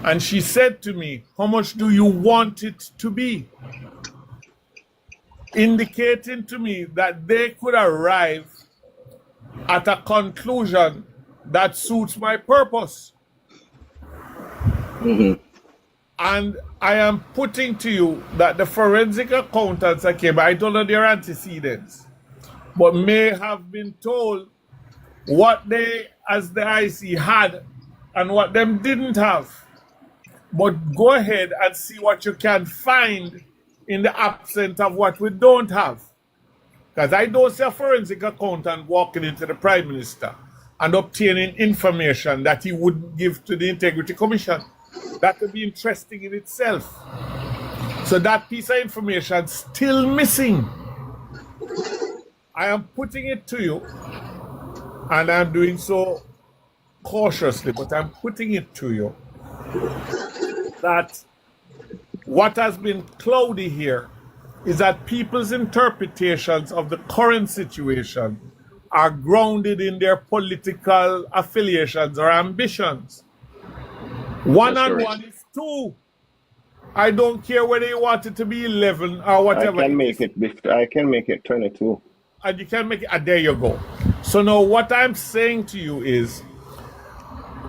And she said to me, how much do you want it to be? Indicating to me that they could arrive at a conclusion that suits my purpose. And I am putting to you that the forensic accountants that came, I don't know their antecedents, but may have been told what they, as the IC, had and what them didn't have. But go ahead and see what you can find in the absence of what we don't have. Because I don't see a forensic accountant walking into the Prime Minister and obtaining information that he wouldn't give to the Integrity Commission. That would be interesting in itself. So that piece of information still missing. I am putting it to you, and I'm doing so cautiously, but I'm putting it to you that what has been cloudy here is that people's interpretations of the current situation are grounded in their political affiliations or ambitions. One and one is two. I don't care whether you want it to be 11 or whatever. I can make it 22. And you can make it, there you go. So now what I'm saying to you is,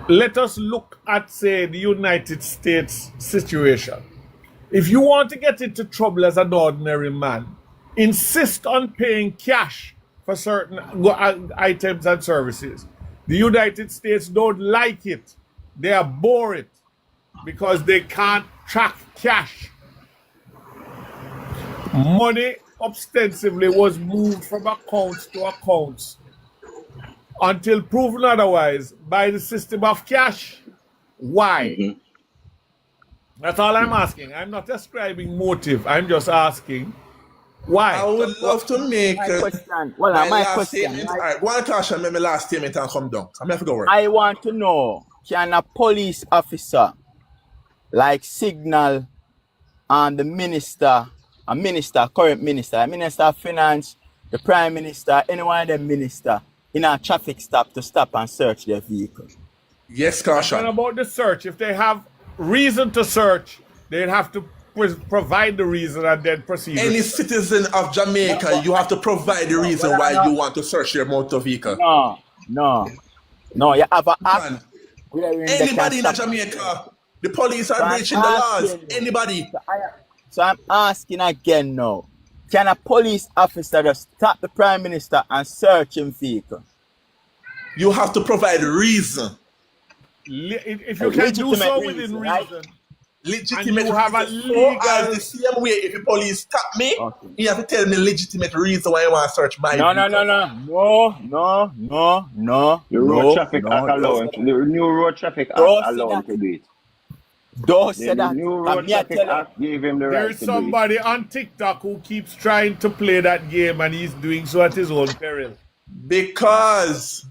let us look at, say, the United States situation. If you want to get into trouble as an ordinary man, insist on paying cash for certain items and services. The United States don't like it. They abhor it because they can't track cash. Money ostensibly was moved from accounts to accounts until proven otherwise by the system of cash. Why? That's all I'm asking. I'm not ascribing motive. I'm just asking why. I would love to make my question. Well, my question. All right, one question, make my last statement and come down. I'm have to go work. I want to know, can a police officer like signal the minister, current minister, a minister of finance, the prime minister, any one of them minister in a traffic stop to stop and search their vehicle? Yes, caution. What about the search? If they have reason to search, they'd have to provide the reason and then proceed. Any citizen of Jamaica, you have to provide the reason why you want to search your motor vehicle. No. You have an act. Anybody in Jamaica, the police are breaching the laws. Anybody. So I'm asking again now. Can a police officer just stop the prime minister and search his vehicle? You have to provide reason. If you can do so within reason, right? Legitimate and you have a reason. legal... So the same way, if the police stop me, you have to tell me legitimate reason why you want to search my vehicle. No. The road traffic act allowed. The new road traffic act allowed to do it. Don't say that. The new road traffic act gave him the right to do it. There's somebody on TikTok who keeps trying to play that game and he's doing so at his own peril. Because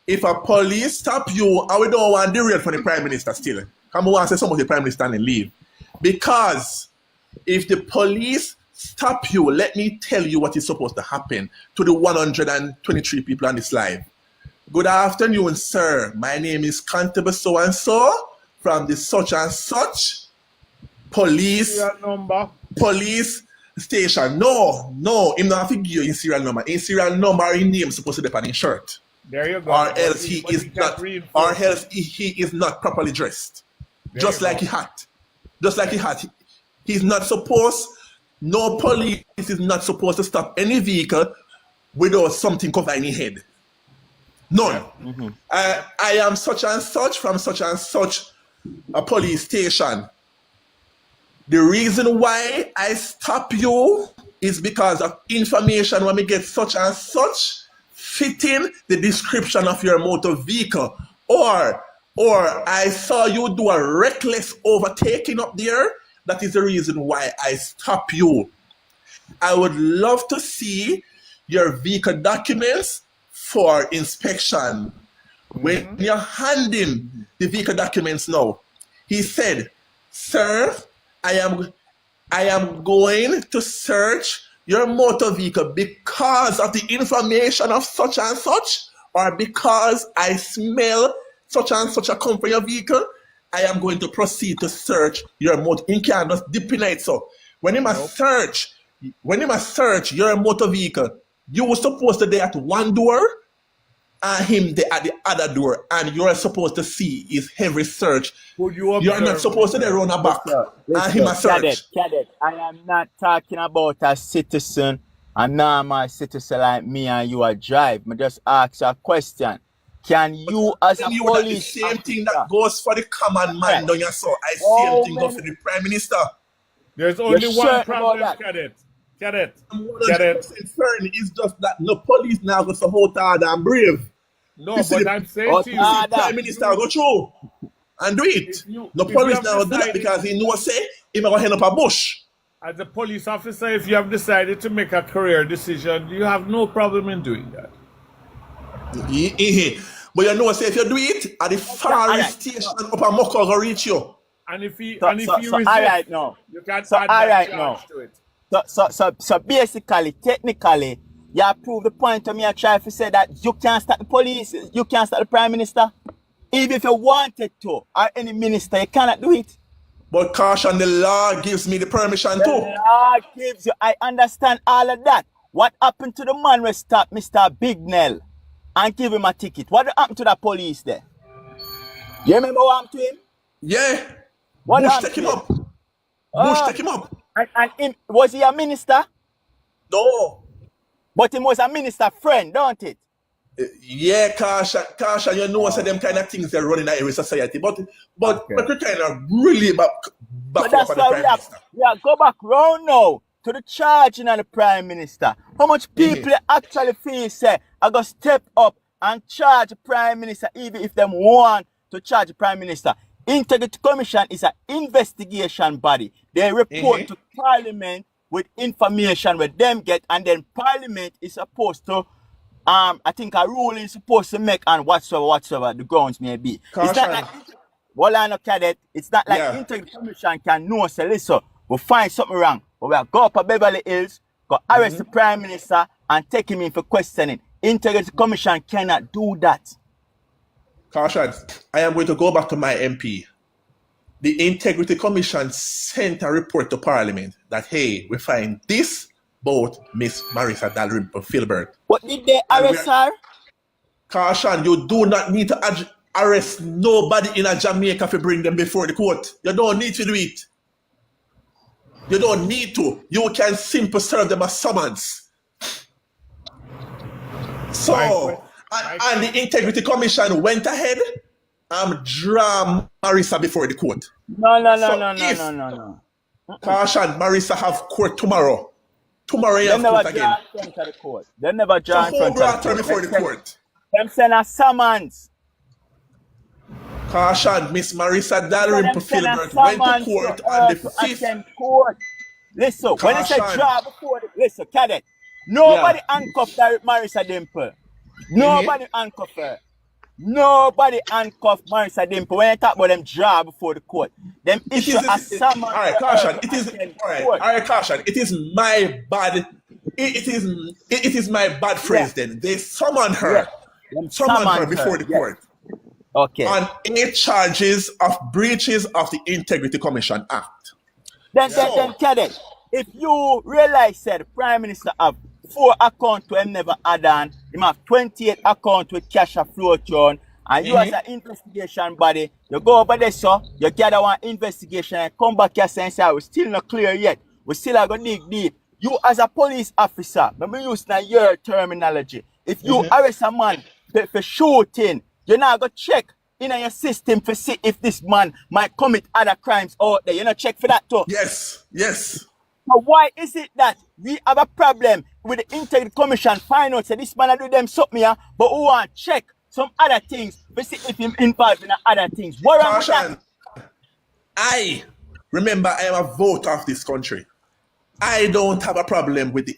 if a police stop you, and we don't want the real from the Prime Minister still. Come on, say somebody the Prime Minister and leave. Because if the police stop you, let me tell you what is supposed to happen to the 123 people on this live. Good afternoon, sir. My name is Constable so-and-so from the such and such police station. No, him not have to give you in serial number. In serial number, his name is supposed to be on his shirt. There you go. Or else he is not properly dressed. Just like he had. He's not supposed, no police is not supposed to stop any vehicle without something covering his head. None. I am such and such from such and such a police station. The reason why I stop you is because of information when we get such and such fitting the description of your motor vehicle, or I saw you do a reckless overtaking up there. That is the reason why I stop you. I would love to see your vehicle documents for inspection. When you're handing the vehicle documents now, he said, sir, I am going to search your motor vehicle because of the information of such and such, or because I smell such and such a come from your vehicle. I am going to proceed to search your motor. In can just dip in it. So when him a search your motor vehicle, you were supposed to be at one door and him there at the other door, and you're supposed to see his heavy search. You're not supposed to be run a back and him a search. Cadet, I am not talking about a citizen, a normal citizen like me and you a drive. I just ask a question. Can you as a police the same thing that goes for the common man, don't you? So same thing goes for the Prime Minister. There's only one problem, Cadet. Concern is just that no police now go support hard and brave. No, but I'm saying to you, the Prime Minister go through and do it. No police now do that because he knows say he may go hand up a bush. As a police officer, if you have decided to make a career decision, you have no problem in doing that. But you know, say if you do it at the farthest station up a Moko go reach you. And if he resist, you can't add that charge to it. So basically, technically, you prove the point to me. I try to say that you can't stop the police, you can't stop the Prime Minister. Even if you wanted to, or any minister, you cannot do it. But caution, the law gives me the permission too. The law gives you, I understand all of that. What happened to the man who stopped Mr. Bignell and give him a ticket? What happened to the police there? You remember what happened to him? Yeah. What Bush take him up. Bush take him up. And him, was he a minister? No. But he was a minister friend, don't it? Yeah, caution, you know, so them kind of things they're running in every society. But we kind of really back so up that's on the why Prime Minister. Go back round now to the charging of the Prime Minister. How much people actually feel say I go step up and charge the Prime Minister even if them want to charge the Prime Minister? Integrity Commission is an investigation body. They report to Parliament with information where them get, and then Parliament is supposed to I think a ruling is supposed to make on whatsoever the grounds may be. It's not like Cadet, it's not like Integrity Commission can know say listen, we'll find something wrong. But we'll go up to Beverly Hills, go arrest the Prime Minister and take him in for questioning. Integrity Commission cannot do that. Caution, I am going to go back to my MP. The Integrity Commission sent a report to Parliament that, hey, we find this about Miss Marisa Dalrymple Filbert. What did they arrest her? Caution, you do not need to arrest nobody in a Jamaica to bring them before the court. You don't need to do it. You don't need to. You can simply serve them a summons. So, and the Integrity Commission went ahead and draw Marisa before the court. No. Caution, Marisa have court tomorrow. Tomorrow you have court again. They never draw in front of the court. Before the court. Them send a summons. Caution, Miss Marisa Dalrymple Filbert went to court on the 5th. Listen, when they say draw before the... Listen, Cadet. Nobody handcuffed Marisa Dimple. Nobody handcuffed her. Nobody handcuffed Marisa Dimple. When you talk about them draw before the court, them issue a summons. Alright, caution. It is alright, caution. It is my bad. It is my bad phrase then. They summon her. Summon her before the court. Okay. On 8 charges of breaches of the Integrity Commission Act. Then Cadet, if you realize that the Prime Minister have 4 accounts to him never add on, him have 28 accounts with cash a float on, and you as an investigation body, you go over there, so you gather one investigation and come back here and say, we're still not clear yet. We still are going to dig deep. You as a police officer, let me use your terminology. If you arrest a man for shooting, you're not going to check in your system to see if this man might commit other crimes out there. You're not check for that too. Yes. So why is it that we have a problem with the Integrity Commission find out say this man do them something here, but who want to check some other things to see if him involved in other things? What wrong with that? I remember I am a voter of this country. I don't have a problem with the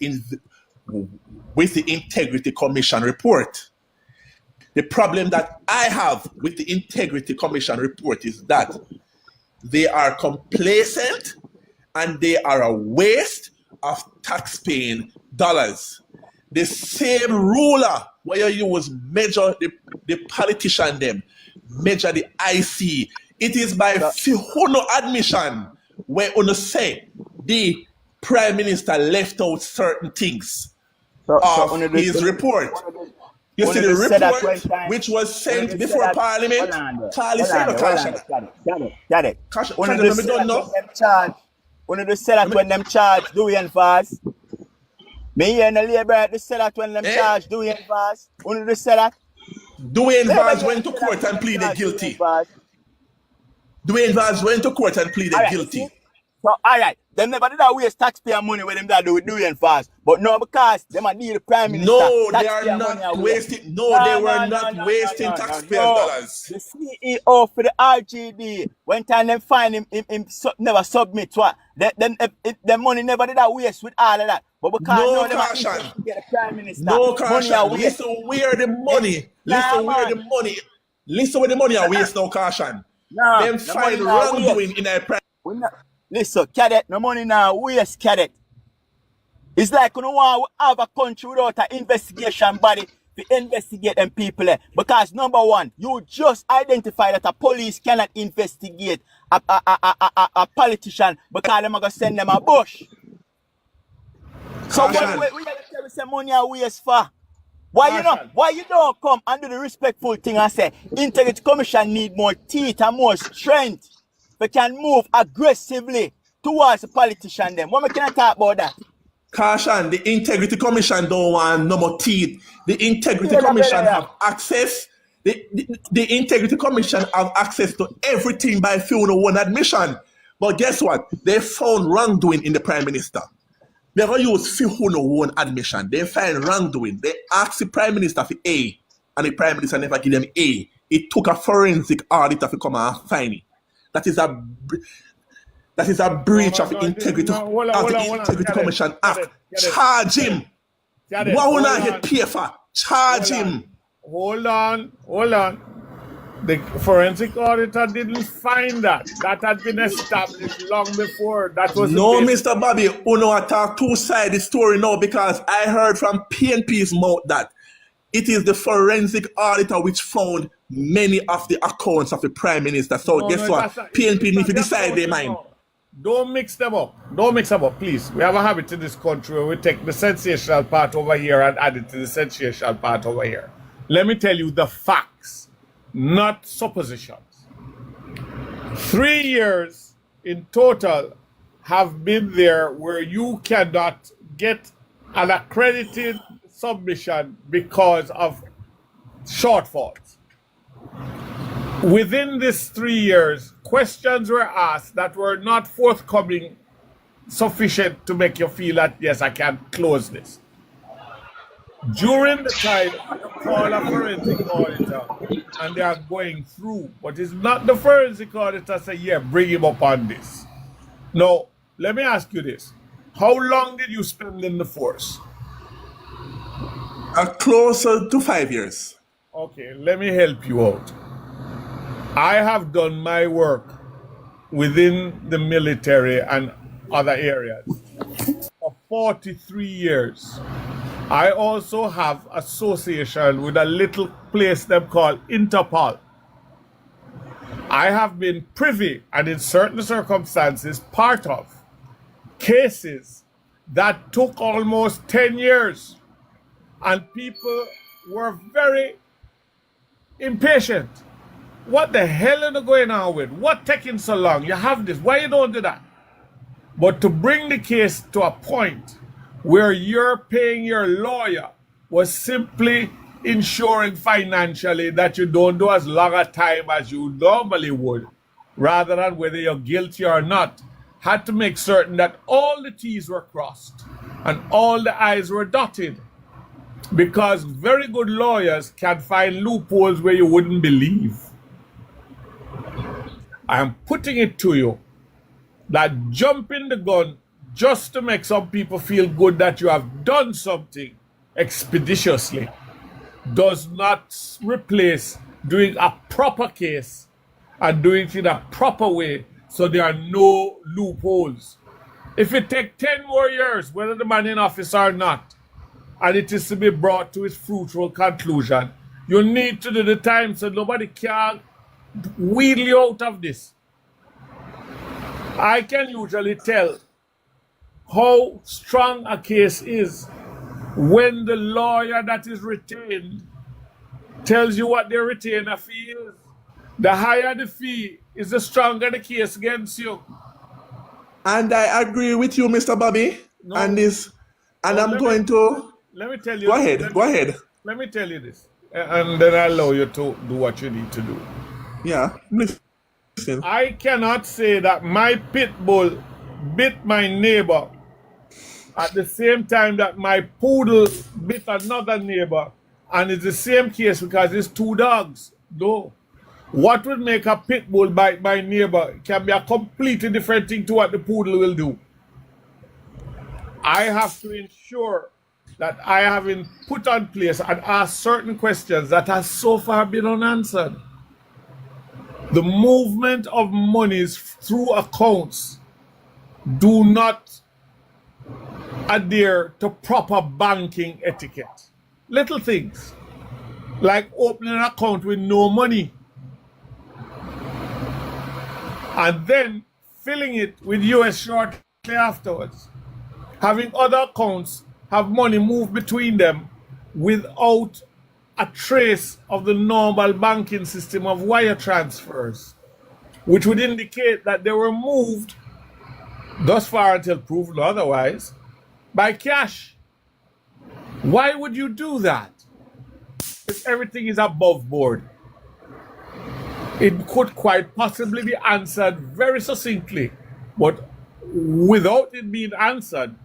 Integrity Commission report. The problem that I have with the Integrity Commission report is that they are complacent and they are a waste of taxpaying dollars. The same ruler where you use measure the politician them, measure the IC It is by no admission where on say the Prime Minister left out certain things of his report. You see the report which was sent before Parliament. Charlie said no caution. Got it. Caution, One of let the me don't know. One of the say that when them charge doing fast. Me hear in the labor they say that when them charge doing fast. One of the say that. Dwayne Vaz went to court and pleaded guilty. Dwayne Vaz went to court and pleaded guilty. So, all right, them never did that waste taxpayer money with them that do with doing fast. But no, because them are need the Prime Minister. No, they are not wasting. No, they were not wasting taxpayer dollars. The CEO for the RGD, when time them find him never submit what. Then the money never did that waste with all of that. But because no them caution. Get the Prime Minister. No caution. Listen where the money. Listen where the money. Listen where the money are waste. No caution. Them find wrongdoing in a Prime. Listen, cadet, no money now, waste cadet. It's like you don't want to have a country without an investigation body to investigate them people. Because number one, you just identify that a police cannot investigate a politician because they're going to send them a bush. So what we say money are waste for? Why you don't come and do the respectful thing and say Integrity Commission need more teeth and more strength? We can move aggressively towards the politician them. What we can talk about that? Caution, the Integrity Commission don't want no more teeth. The Integrity Commission have access. The Integrity Commission have access to everything by full one admission. But guess what? They found wrongdoing in the Prime Minister. They never use one admission. They find wrongdoing. They ask the Prime Minister for A, and the Prime Minister never give them A. It took a forensic auditor to come and find it. That is a breach of the Integrity Commission Act. Charge him. What will not get paid for? Charge him. Hold on. The forensic auditor didn't find that. That had been established long before. That was no, Mr. Bobby. Uno attack two-sided story now because I heard from PNP's mouth that it is the forensic auditor which found many of the accounts of the Prime Minister. So guess what? PNP need to decide their mind. Don't mix them up. Please. We have a habit in this country where we take the sensational part over here and add it to the sensational part over here. Let me tell you the facts, not suppositions. 3 years in total have been there where you cannot get an accredited submission because of shortfalls. Within these 3 years, questions were asked that were not forthcoming sufficient to make you feel that, yes, I can close this. During the time, you call a forensic auditor and they are going through, but it's not the forensic auditor say, yeah, bring him up on this. No, let me ask you this. How long did you spend in the force? Closer to 5 years. Okay, let me help you out. I have done my work within the military and other areas for 43 years. I also have association with a little place they call Interpol. I have been privy and in certain circumstances part of cases that took almost 10 years and people were very impatient. What the hell are you going on with? What taking so long? You have this. Why you don't do that? But to bring the case to a point where you're paying your lawyer was simply ensuring financially that you don't do as long a time as you normally would, rather than whether you're guilty or not, had to make certain that all the T's were crossed and all the I's were dotted. Because very good lawyers can find loopholes where you wouldn't believe. I am putting it to you that jumping the gun just to make some people feel good that you have done something expeditiously does not replace doing a proper case and doing it in a proper way so there are no loopholes. If it takes 10 more years, whether the man in office or not, and it is to be brought to its fruitful conclusion, you need to do the time so nobody can wheel you out of this. I can usually tell how strong a case is when the lawyer that is retained tells you what their retainer fee is. The higher the fee is, the stronger the case against you. And I agree with you, Mr. Bobby. No, and I'm going to let me tell you. go ahead. Let me tell you this, and then I allow you to do what you need to do. Yeah, listen. I cannot say that my pit bull bit my neighbor at the same time that my poodle bit another neighbor, and it's the same case because it's two dogs. No. What would make a pit bull bite my neighbor can be a completely different thing to what the poodle will do. I have to ensure that I have been put on place and asked certain questions that have so far been unanswered. The movement of monies through accounts do not adhere to proper banking etiquette. Little things like opening an account with no money and then filling it with US shortly afterwards. Having other accounts have money move between them without a trace of the normal banking system of wire transfers, which would indicate that they were moved, thus far until proven otherwise, by cash. Why would you do that if everything is above board? It could quite possibly be answered very succinctly, but without it being answered,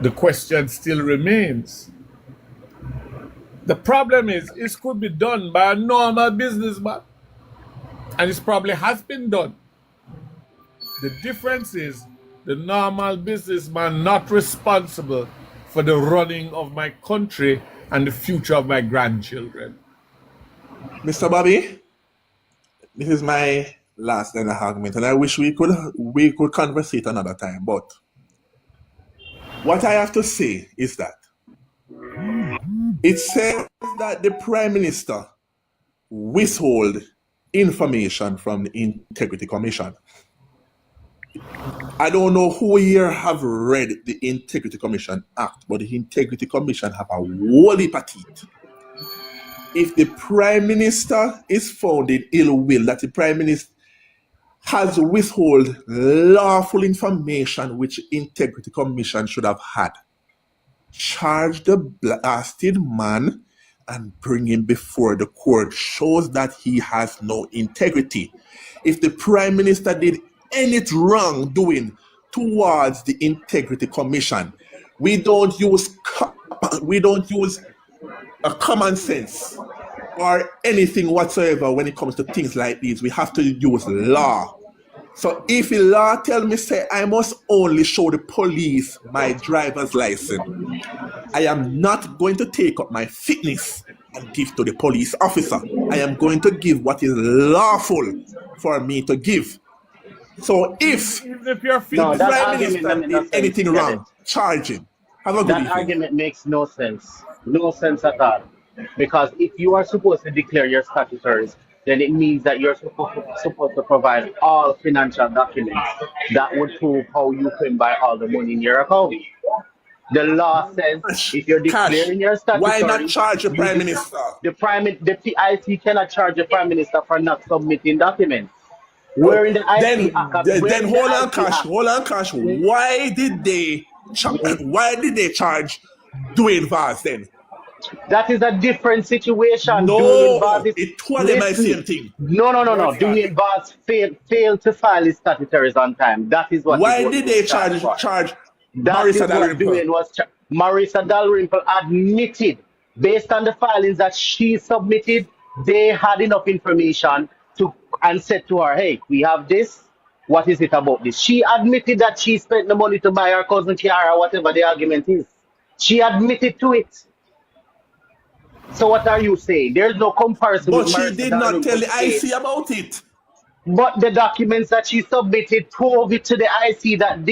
the question still remains. The problem is, it could be done by a normal businessman, and it probably has been done. The difference is the normal businessman not responsible for the running of my country and the future of my grandchildren. Mr. Bobby, this is my last line of argument, and I wish we could conversate another time. But what I have to say is that it says that the Prime Minister withhold information from the Integrity Commission. I don't know who here have read the Integrity Commission Act, but the Integrity Commission have a whole heap of teeth. If the Prime Minister is found in ill will, that the Prime Minister has withhold lawful information which Integrity Commission should have had, charge the blasted man and bring him before the court, shows that he has no integrity. If the Prime Minister did any wrongdoing towards the Integrity Commission, we don't use a common sense or anything whatsoever when it comes to things like these. We have to use law. So if the law tell me, say, I must only show the police my driver's license, I am not going to take up my fitness and give to the police officer. I am going to give what is lawful for me to give. So if Even if you're No, the that Prime argument Minister doesn't make no did sense. anything Get it? wrong, charge him. Have a good That evening. argument makes no sense. No sense at all. Because if you are supposed to declare your statutories, then it means that you're supposed to provide all financial documents that would prove how you can buy all the money in your account. The law says if you're Cash. declaring your Why not statutory, charge the Prime Minister? the PIC cannot charge the Prime Minister for not submitting documents. Where in the IC Act? Then hold on, Cash. Why did they charge Dwayne Vaz then? That is a different situation. No, Dwayne Vaz is it told them the listen. same thing. No. Dwayne Vaz failed to file his statutories on time. That is what. Why did they charge That is Marisa what Dwayne Dalrymple? was. Marisa Dalrymple admitted, based on the filings that she submitted, they had enough information to and said to her, "Hey, we have this. What is it about this?" She admitted that she spent the money to buy her cousin Kiara, whatever the argument is. She admitted to it. So what are you saying? There's no comparison But with she Marisa did not tell Dalrymple's the case. IC about it. But the documents that she submitted prove it to the IC that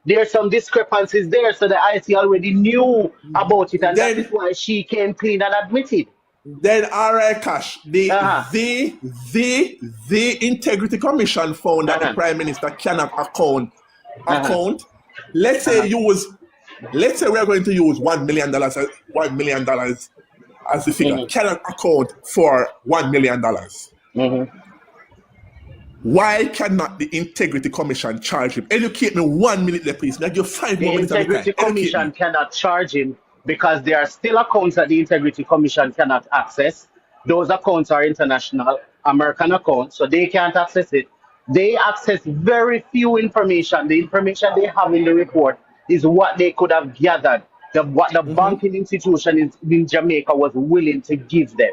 there's some discrepancies there, so the IC already knew about it, and that Then is why she came clean and admitted. Then all right, Cash. Uh-huh. The Integrity Commission found that the Uh-huh. Prime Minister cannot Uh-huh. account. Let's say we are going to use $1 million as the figure. Mm-hmm. Cannot account for $1 million. Mm-hmm. Why cannot the Integrity Commission charge him? Educate me 1 minute there, please. Now give 5 The more minutes of the time. Integrity Educate Commission me. cannot charge him because there are still accounts that the Integrity Commission cannot access. Those accounts are international American accounts, so they can't access it. They access very few information. The information they have in the report is what they could have gathered, what the banking institution in Jamaica was willing to give them.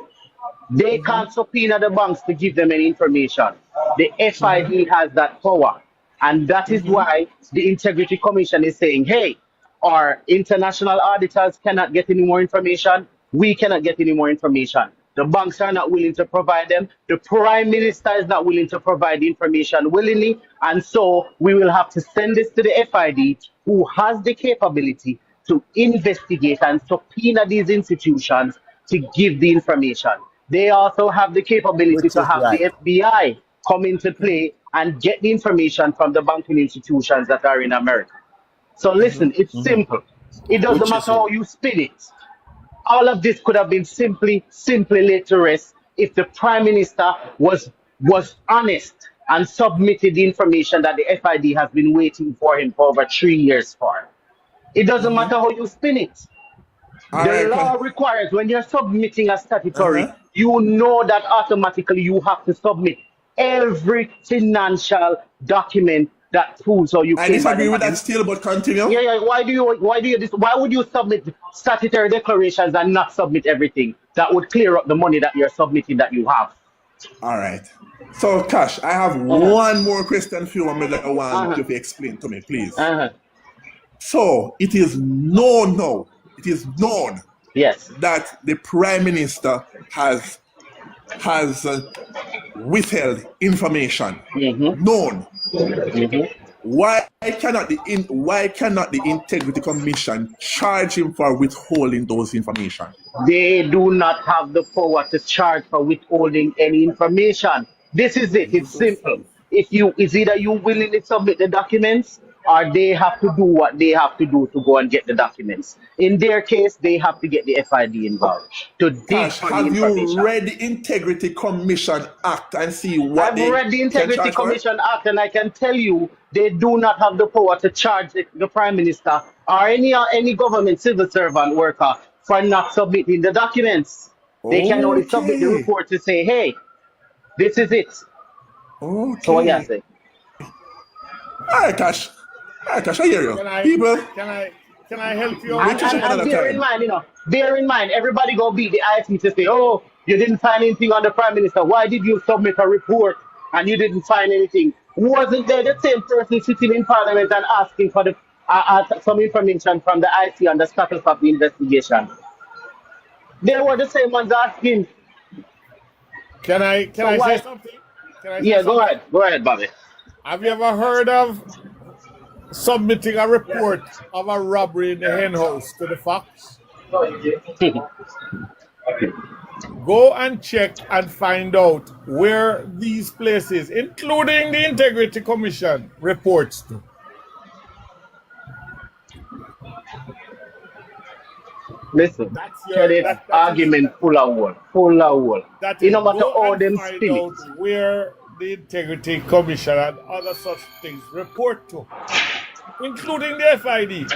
They can't subpoena the banks to give them any information. The FID has that power. And that is why the Integrity Commission is saying, hey, our international auditors cannot get any more information. We cannot get any more information. The banks are not willing to provide them. The Prime Minister is not willing to provide the information willingly. And so we will have to send this to the FID, who has the capability to investigate and subpoena these institutions to give the information. They also have the capability Which to is have right. the FBI come into play and get the information from the banking institutions that are in America. So listen, it's simple. It doesn't Which is matter how you spin it. All of this could have been simply laid to rest if the Prime Minister was honest and submitted the information that the FID has been waiting for him for over 3 years for. It doesn't matter how you spin it. All The right. law requires when you're submitting a statutory, Uh-huh. you know that automatically you have to submit every financial document that proves how you I came by the disagree with money. that still, but continue. Yeah, yeah. Why would you submit statutory declarations and not submit everything? That would clear up the money that you're submitting that you have. All right. So, Cash, I have Uh-huh. one more question for you that I want Uh-huh. you to explain to me, please. Uh-huh. So, it is known now, it is known Yes. that the Prime Minister has withheld information. Mm-hmm. Known. Mm-hmm. Why cannot the Integrity Commission charge him for withholding those information? They do not have the power to charge for withholding any information. This is it. It's simple. It's either you willingly submit the documents or they have to do what they have to do to go and get the documents. In their case, they have to get the FID involved to dig Cash, for the have you information. read the Integrity Commission Act and see what I've they read the can Integrity charge for? Commission Act, and I can tell you they do not have the power to charge the Prime Minister or any government civil servant worker for not submitting the documents. They can only submit the Okay. report to say, hey, this is it. So what you Okay. say? All right, Cash. All right, Cash, I hear you. People, Can I help you we out? touch And another bear in time. mind, bear in mind, everybody go beat the ISP to say, oh, you didn't find anything on the Prime Minister. Why did you submit a report and you didn't find anything? Wasn't there the same person sitting in Parliament and asking for some information from the IC on the status of the investigation? They were the same ones asking. Can I So say why? something? Can I say Yeah, something? go ahead, Bobby. Have you ever heard of submitting a report of a robbery in the hen house to the Fox? Go and check and find out where these places, including the Integrity Commission, reports to. Listen, That's Kenneth, argument full of wool. that It is no matter go how and them find spin it. out where the Integrity Commission and other such things report to, including the FID.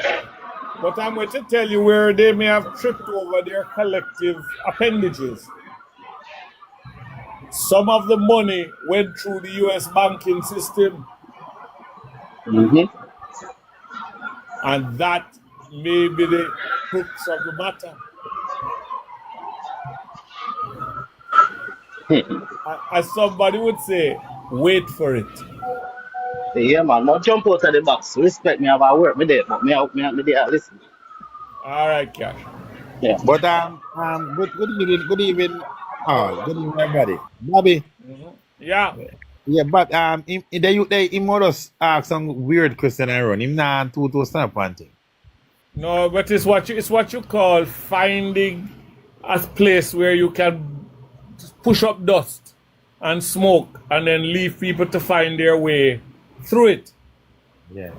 But I'm going to tell you where they may have tripped over their collective appendages. Some of the money went through the US banking system, Mm-hmm. and that may be the crux of the matter. As somebody would say, wait for it. Yeah, man, not jump out of the box. Respect me, have a work me there, but me there, listen. All right, Cash. Yeah. But good evening, good evening, everybody. Bobby, Yeah. yeah, but he must us ask some weird question and run. Him not to stand up one thing. No, but it's what you call finding a place where you can push up dust and smoke and then leave people to find their way through it. Yeah.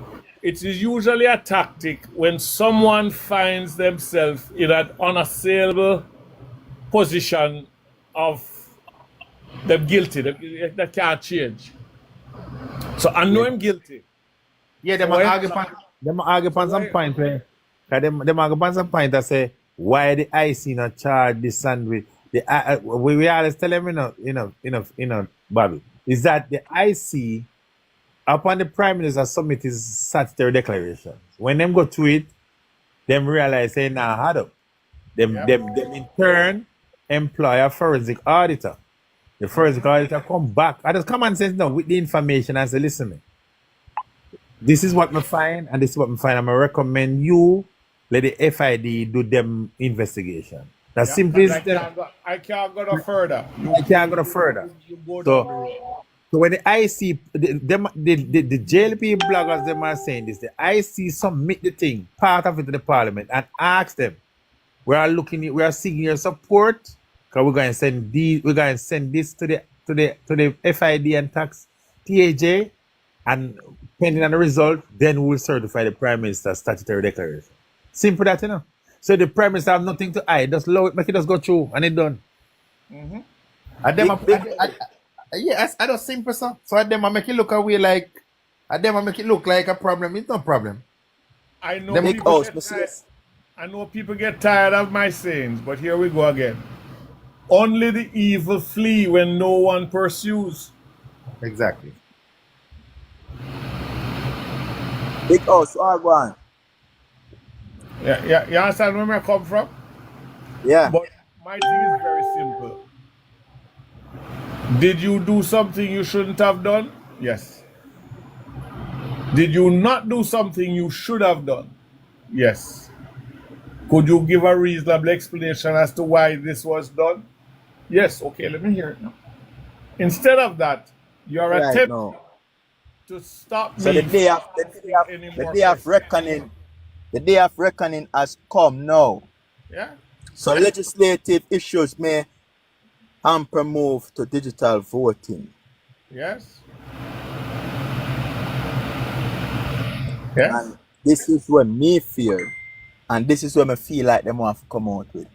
It is usually a tactic when someone finds themselves in an unassailable position of them guilty, they can't change. So I know I'm guilty. Yeah, So them argue upon some point where them argue upon some point that say why the IC not charge the sandwich. We always tell them Bobby, is that the IC upon the Prime Minister submit his statutory declaration. When them go to it, them realize they now had up. Them in turn employ a forensic auditor. The forensic auditor come back. I just common sense now with the information and say, listen, me, this is what me find, and this is what me find. I'm gonna recommend you let the FID do them investigation. That's simply I can't go no further. I can't go no further. You go down the road. So when the IC, the JLP bloggers, them are saying this, the IC submit the thing, part of it to the parliament, and ask them, we are seeking your support, because we're going to send this to the FID and tax TAJ, and pending on the result, then we'll certify the Prime Minister's statutory declaration. Simple that, So the Prime Minister have nothing to hide, just allow it, make it just go through, and it done. Mm-hmm. And them yes, I just simple so. So them I make it look away like I make it look like a problem. It's no problem. I know people get tired of my sayings, but here we go again. Only the evil flee when no one pursues. Exactly. Big house, all go on. Yeah, you understand where I come from? Yeah. But my thing is very simple. Did you do something you shouldn't have done? Yes. Did you not do something you should have done? Yes. Could you give a reasonable explanation as to why this was done? Yes. Okay, let me hear it now. Instead of that, you are attempting to stop me. So the day of reckoning has come now. Yeah. So legislative issues may hamper move to digital voting. Yes. Yes. And this is what me fear. And this is what I feel like they want to come out with.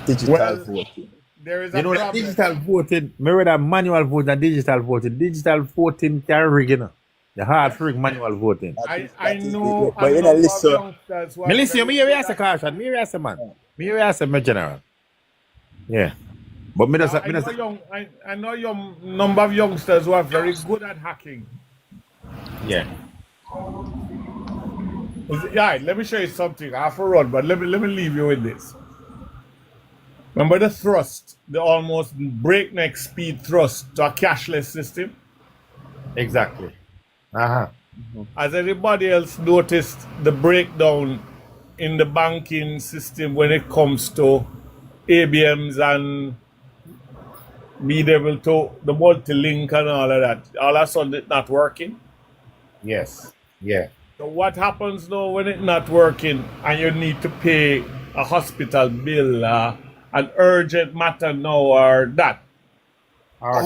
Digital voting. There is a problem. Digital voting, rather manual voting and digital voting. Digital voting can rig, The hard rig manual voting. I know. But you know, listen. Melissa, me hear you say caution. Me hear you say man. Me hear you say my general. Yeah. But me I know young number of youngsters who are very good at hacking. Yeah. Yeah, let me show you something. I have to run, but let me leave you with this. Remember the thrust, the almost breakneck speed thrust to a cashless system? Exactly. Has anybody else noticed the breakdown in the banking system when it comes to ABMs and being able to the multi-link and all of that? All of a sudden it's not working? Yes. Yeah. So what happens now when it's not working and you need to pay a hospital bill, an urgent matter now or that? Our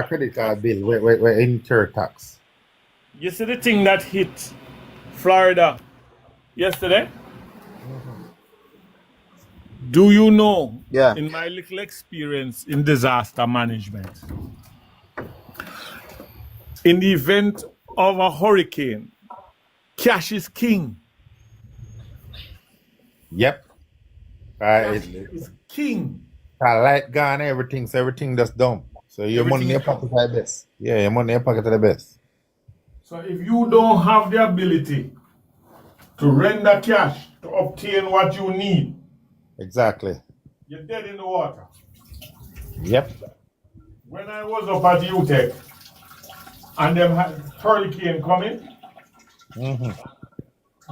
credit card bill, we're incur tax. You see the thing that hit Florida yesterday? Do you know, in my little experience in disaster management, in the event of a hurricane, cash is king. Yep. Cash is king. Light gone, everything, so everything that's dumb. So your money in your pocket are the best. Yeah, your money in your pocket are the best. So if you don't have the ability to render cash to obtain what you need, exactly, you're dead in the water. Yep. When I was up at UTEC and them had hurricane coming,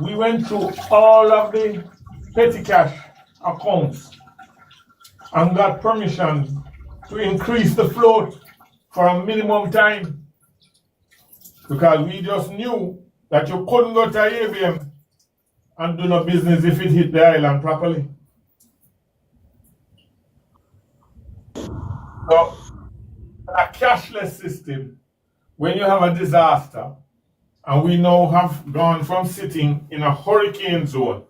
we went through all of the petty cash accounts and got permission to increase the float for a minimum time, because we just knew that you couldn't go to ABM and do no business if it hit the island properly. So, a cashless system, when you have a disaster, and we now have gone from sitting in a hurricane zone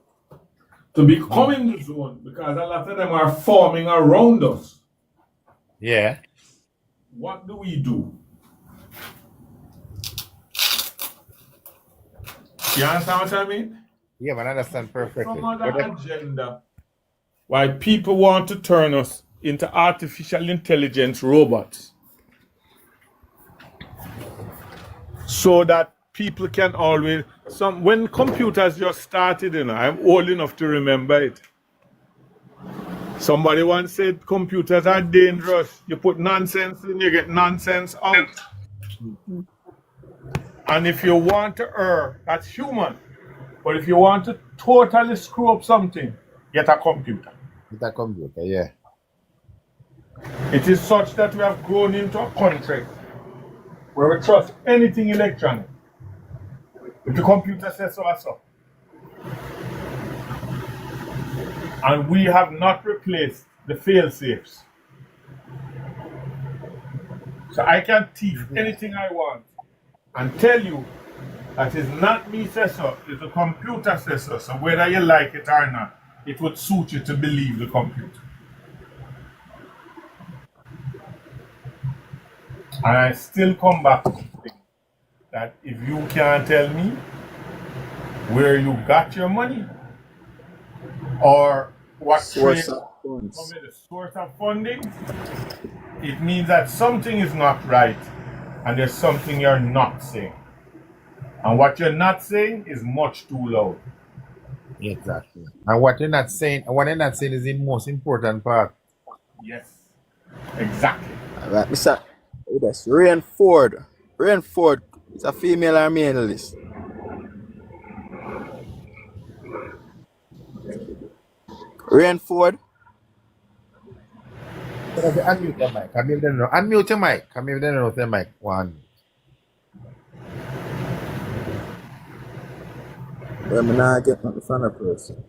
to becoming the zone because a lot of them are forming around us. Yeah. What do we do? You understand what I mean? Yeah, man, I understand perfectly. Some other But agenda why people want to turn us into artificial intelligence robots so that people can always when computers just started, I'm old enough to remember it. Somebody once said computers are dangerous. You put nonsense in, you get nonsense out. And if you want to err, that's human. But if you want to totally screw up something, get a computer. with a computer, yeah. It is such that we have grown into a country where we trust anything electronic. If the computer says so or so. And we have not replaced the fail safes. So I can thief anything I want and tell you that is not me says so, it's the computer says so. So whether you like it or not, it would suit you to believe the computer. And I still come back to the thing that if you can't tell me where you got your money or what Source trade of funds. the source of funding, it means that something is not right and there's something you're not saying. And what you're not saying is much too loud. Exactly. And what you're not saying is the most important part. Yes, exactly. Alright, Mr. Yes, Rain Ford. Rain Ford is a female or male list. Rain Ford. Unmute your mic. Come here, then no. Unmute your mic. Come here, then no. Your mic. One. I'm not get nothing from a person.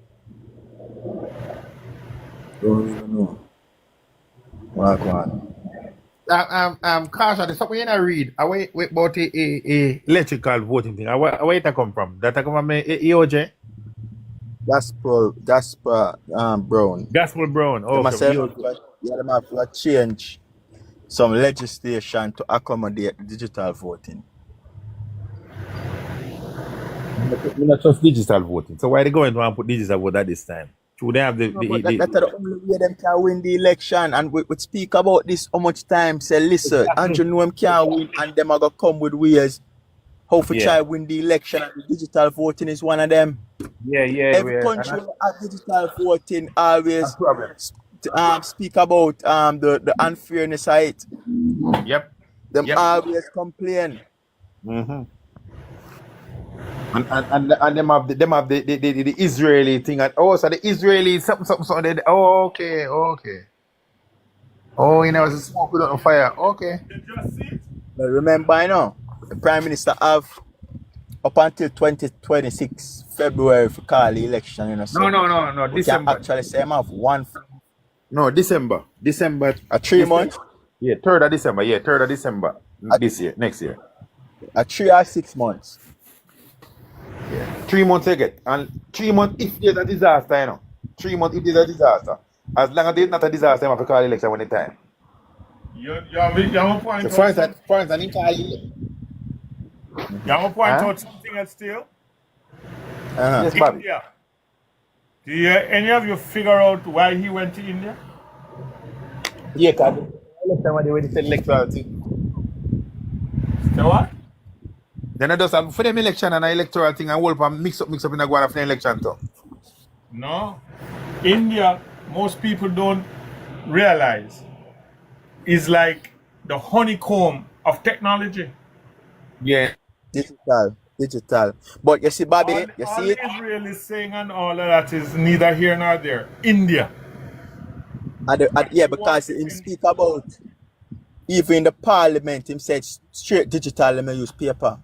Don't even know. Walk on. Kasha, there's something you not read. I wait about a electrical voting thing. Where it come from? That come from EOJ? Jasper Brown. Gospel Brown. Them Okay. say them have to change some legislation to accommodate the digital voting. We not trust digital voting. So why they going to put digital vote at this time? Should they have No, but that's the only way them can win the election. And we speak about this how much time. Say, listen, Andrew know him can win, and them are gonna come with ways how to try win the election. And the digital voting is one of them. Every country have digital voting always speak about the unfairness of it. Yep. Them always complain. Mm-hmm. And them have the Israeli thing. And so the Israeli something. Okay. Oh, you know, it's a smoke without no fire. Okay. You just see it? But remember, the Prime Minister have up until 2026 February to call the election. So No. we can actually say him have one. No, December. 3 months. Yeah, 3rd of December. Yeah, 3rd of December. This year, next year. 3 or 6 months. Yeah. 3 months they get. And 3 months if there's a disaster, 3 months if there's a disaster. As long as there's not a disaster, I have to call election when it's time. You have a point So out. for instance, you You have a point out something else still? Yes, Bobby. India. Do any of you figure out why he went to India? Yeah, because election when they went to electoral thing. The what? Then I just have for them election and an electoral thing and wolf and mix up in a go after election too. No. India, most people don't realize, is like the honeycomb of technology. Yeah. Digital. But you see, Bobby, you all see it? Israel is saying and all of that is neither here nor there. India. Because him speak about even in the parliament, him said straight digital, let me use paper.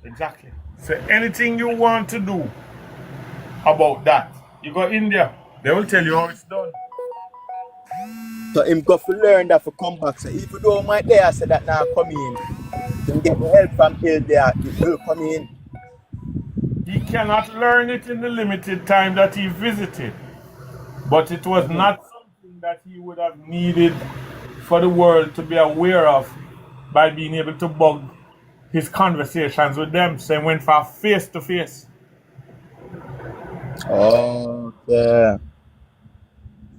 Exactly. So anything you want to do about that, you go India. They will tell you how it's done. So him got to learn that for come back. So even though my there said that now come in, him get the help from ill there, it will come in. He cannot learn it in the limited time that he visited. But it was not something that he would have needed for the world to be aware of by being able to bug his conversations with them. So he went for face to face. Oh, yeah.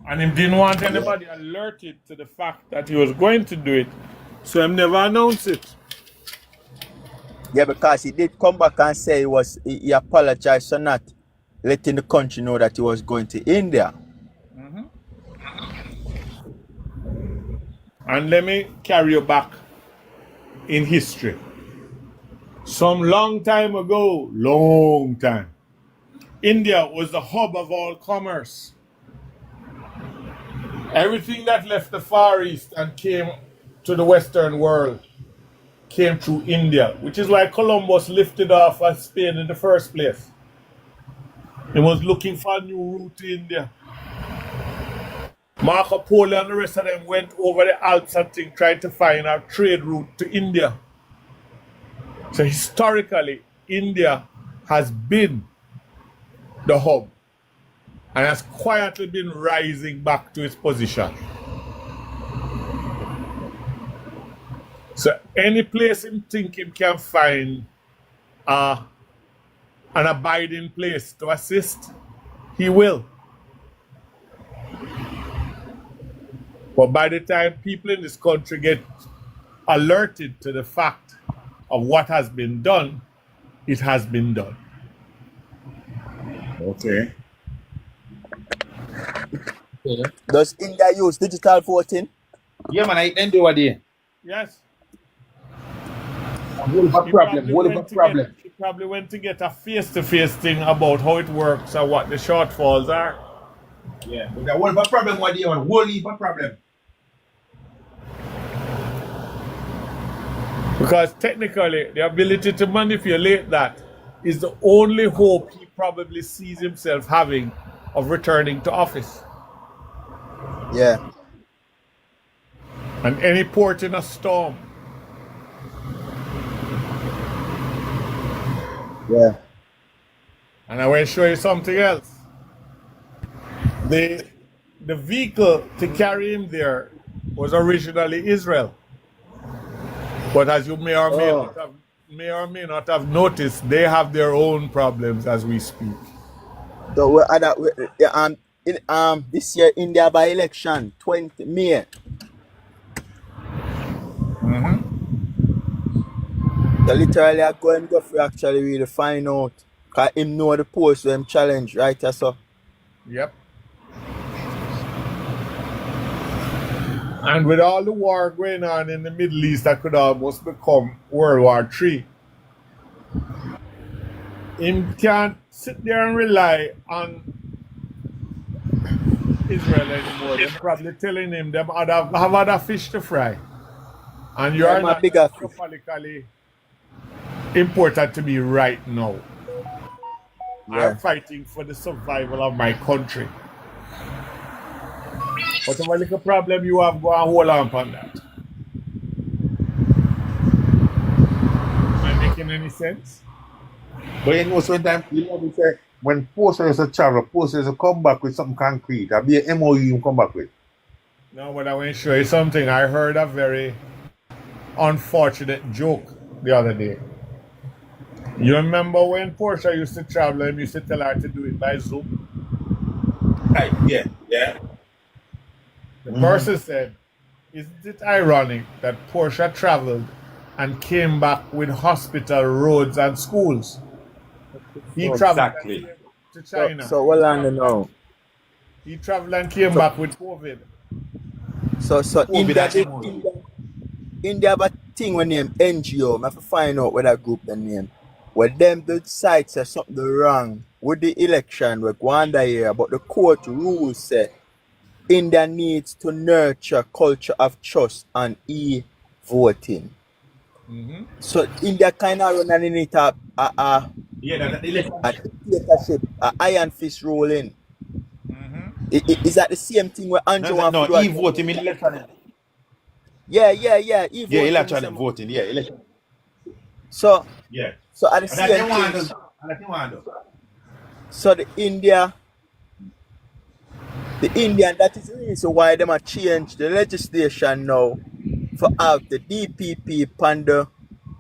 And he didn't want anybody alerted to the fact that he was going to do it. So he never announced it. Yeah, because he did come back and say he apologized for not letting the country know that he was going to India. And let me carry you back in history. Some long time ago, India was the hub of all commerce. Everything that left the Far East and came to the Western world came through India, which is why Columbus lifted off of Spain in the first place. He was looking for a new route to India. Marco Polo and the rest of them went over the Alps and things, trying to find a trade route to India. So historically, India has been the hub and has quietly been rising back to its position. So any place him think him can find an abiding place to assist, he will. But by the time people in this country get alerted to the fact of what has been done, it has been done. Okay. Does India use digital voting? Yeah, man, I end over there. Yes. What is the problem? What is the problem? He probably went to get a face-to-face thing about how it works and what the shortfalls are. Yeah, but what is the problem? What do you want? What is the problem? Because technically, the ability to manipulate that is the only hope he probably sees himself having of returning to office. Yeah. And any port in a storm. Yeah. And I want to show you something else. The vehicle to carry him there was originally Israel. But as you may or may not have noticed, they have their own problems as we speak. So this year India by election 20 May. So literally I go and go for actually really find out. Cause him know the post where him challenge, right? So Yep. And with all the war going on in the Middle East, that could almost become World War III. Him can't sit there and rely on Israel anymore. They're probably telling him them have other fish to fry. And you Yeah, are my not bigger fish. politically important to me right now. Yeah. I'm fighting for the survival of my country. Whatever little problem you have, go and hold on upon that. Am I making any sense? But you know, sometimes we say when posters used to travel, posters used to come back with something concrete. I'll be an MOU you come back with. No, but I want to show you something. I heard a very unfortunate joke the other day. You remember when Portia used to travel and used to tell her to do it by Zoom? Right, yeah. The person said, isn't it ironic that Portia traveled and came back with hospital, roads, and schools? He traveled Exactly. to China. So what I know. He traveled and came back with COVID. So India that India have a thing when name NGO. I have to find out what that group the name. Where them the sites say something wrong with the election we go under here, but the court rules say India needs to nurture culture of trust and e-voting. So India kind of run in it a yeah, that election. dictatorship, a iron fist ruling. Is that the same thing where Andrew want to No, do? he voting in electronic. Yeah. He Yeah, voting the electronic same. voting. Yeah, electronic. So Yeah. so at the And that they same want thing. to. And that they want to. So the Indian, that is the reason why them a change the legislation now for have the DPP under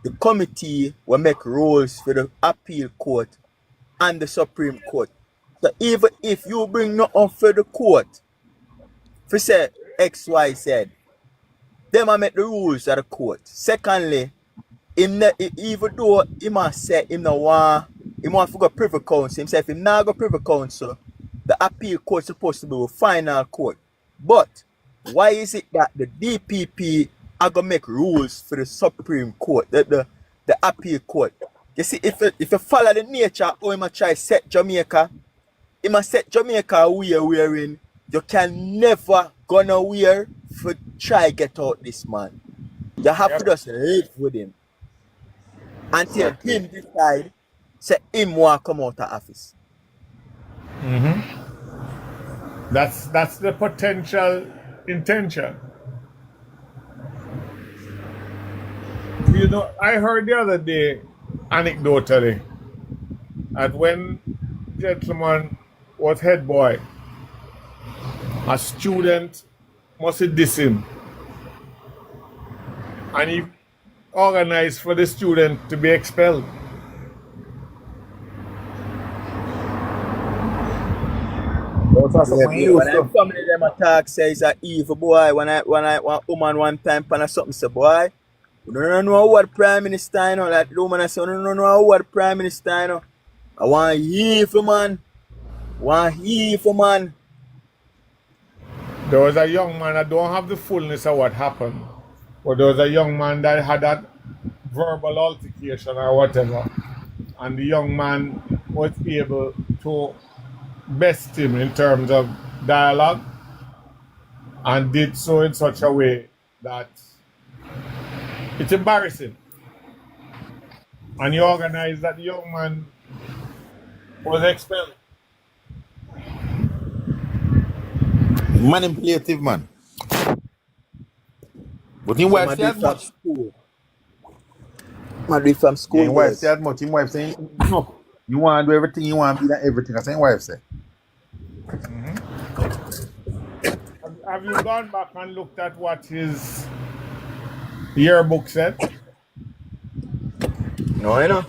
the committee will make rules for the appeal court and the Supreme Court. So even if you bring nothing for the court, for say X, Y, Z, them a make the rules of the court. Secondly, even though he must say he want to go privy council, himself him not go privy council, the appeal court supposed to be a final court. But why is it that the DPP are gonna make rules for the Supreme Court, the appeal court? You see, if you follow the nature how him a try set Jamaica, he must set Jamaica away wherein you can never go nowhere for try get out this man. You have to Yep. just live with him until him decide say him want come out of office. That's the potential intention. You know, I heard the other day, anecdotally, that when gentleman was head boy, a student must have diss him, and he organized for the student to be expelled. When you When used I to. family them attack say he's a evil boy, when I one woman one time pan something say boy, you don't know what prime minister you know, like the woman I say, you don't know what prime minister you know. I want evil man. There was a young man, I don't have the fullness of what happened, but there was a young man that had that verbal altercation or whatever, and the young man was able to best him in terms of dialogue and did so in such a way that it's embarrassing. And he organized that the young man was expelled. Manipulative man. But his So wife I say do it as from much. school. I do it from Yeah, school his wife say days. as much. His wife saying, no, you want to do everything, you want to be that everything. That's what his wife say. Have you gone back and looked at what his yearbook said? No, you know.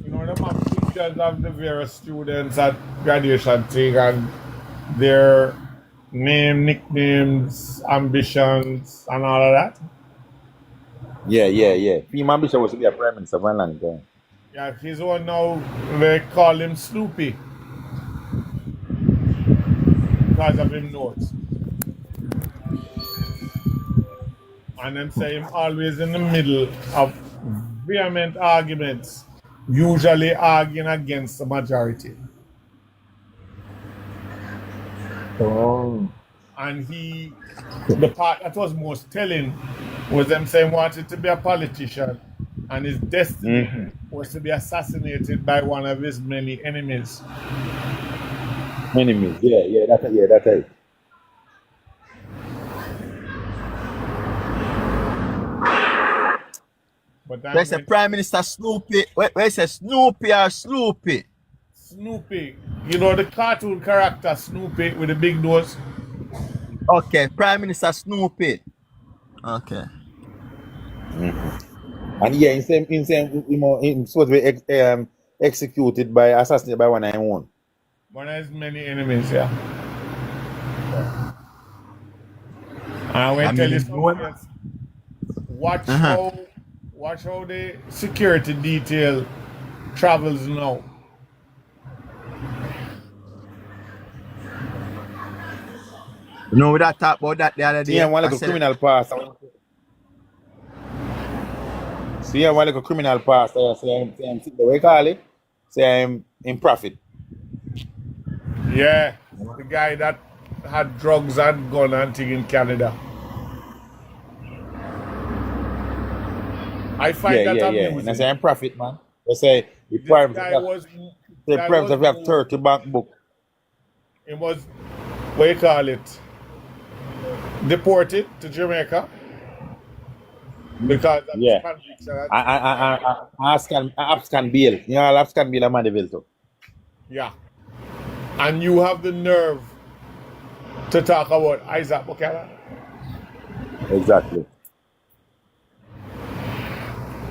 You know, them have pictures of the various students at graduation thing and their name, nicknames, ambitions, and all of that. Yeah. Female Bishop was to be a prime minister for a long time. Yeah, his one now, they call him Snoopy because of him notes. And then say him always in the middle of vehement arguments, usually arguing against the majority. Oh. And the part that was most telling was them saying wanted to be a politician and his destiny was to be assassinated by one of his many enemies. Enemies. Yeah, that's it. But Where's the Prime Minister Snoopy? Where's the Snoopy or Sloopy? Snoopy, you know the cartoon character Snoopy with the big nose? Okay, Prime Minister Snoopy. Okay. And yeah, he's supposed to be executed by assassinated by one of his own. One of his many enemies, yeah. And I will tell you something else. Watch how the security detail travels now. You know, we that talk about that the other day. Yeah, one like a criminal past. See, yeah, one like a criminal past. Say what you call it? Say I'm in profit. Yeah, the guy that had drugs and gun hunting in Canada. I find that amusing. And I say I'm profit, man. They say the This private guy was have 30 bank book. it was what you call it, deported to Jamaica because of his Yeah. conviction. Abscan bail. You know, abscan bail a Mandeville too. Yeah. And you have the nerve to talk about Isaac Buchanan Exactly.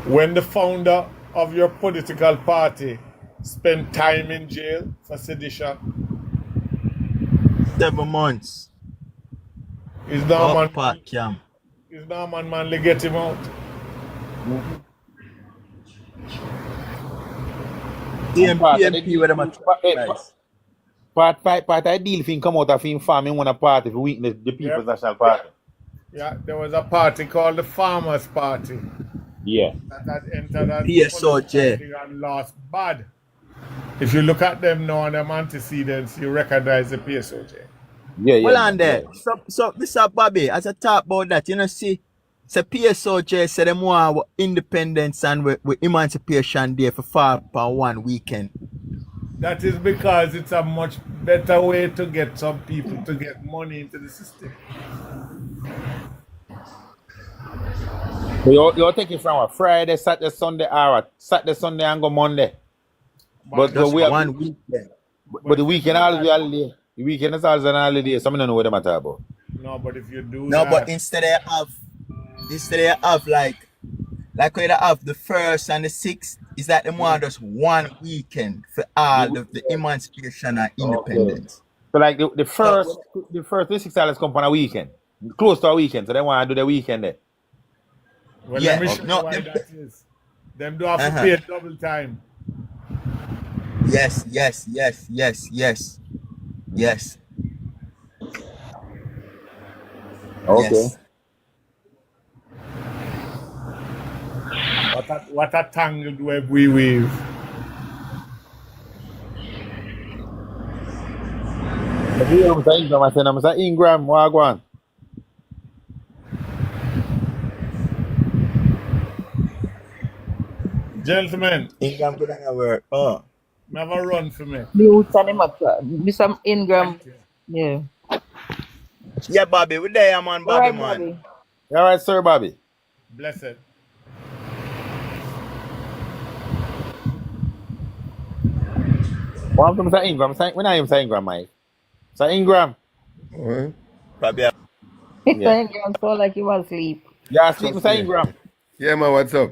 when the founder of your political party spent time in jail for sedition. 7 months. Is Norman Park camp. Manley get him out? PNP with them at price. Part I deal fin come out of him farming one party for weakness the People's National Party. Yeah, there was a party called the Farmers Party Yeah. that had entered as PSOJ. and lost bad. If you look at them now and them antecedents, you recognize the PSOJ. Yeah, yeah. Well, on there. So, Mr. Bobby, as I talk about that, you know, see, PSOJ said them want independence and with emancipation day for 1 weekend. That is because it's a much better way to get some people to get money into the system. So you're taking from a Friday, Saturday, Sunday, or a Saturday, Sunday, and go Monday. But Just we have 1 weekend. But the weekend always be holiday. The weekend is always an holiday. So I don't know what they matter about. No, but if you do No, that, but instead they have like when they have the 1st and the 6th, is that them want just 1 weekend for all the emancipation and independence. So like the first $6 come on a weekend. Close to a weekend. So they want to do the weekend there. well, Yeah, let me show no, you why them- that is. Them do have to pay double time. Yes. Okay. Yes. What a tangled web we weave. Mr. Ingram, Wagwan. Gentlemen, Ingram good at work. Oh. never run for me. Mr. Ingram. Yeah. Yeah, Bobby, we there, man, Bobby, Alright, man. Bobby. All right, sir, Bobby. Blessed. What happened to Mr. Ingram? When I am Mr. Ingram, Mike. Mr. Ingram. Bobby, Yeah. Ingram sound like he was asleep. Yeah, sleep, Mr. Ingram. Yeah, man, what's up?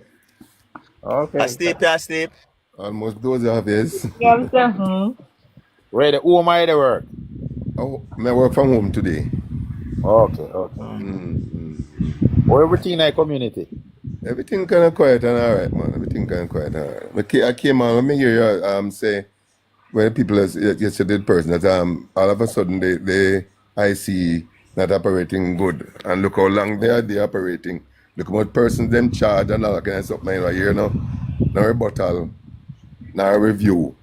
Okay. I sleep. Almost those of this. You understand? Ready? Who am I to work? Oh, I work from home today. Okay. What everything in our community? Everything kind of quiet and alright, man. Everything kind of quiet and alright. I came on, let me hear you say, when people yesterday person that all of a sudden they I see not operating good. And look how long they operating. Look how much persons them charge and all that kind of stuff, man. You know, no rebuttal, no review.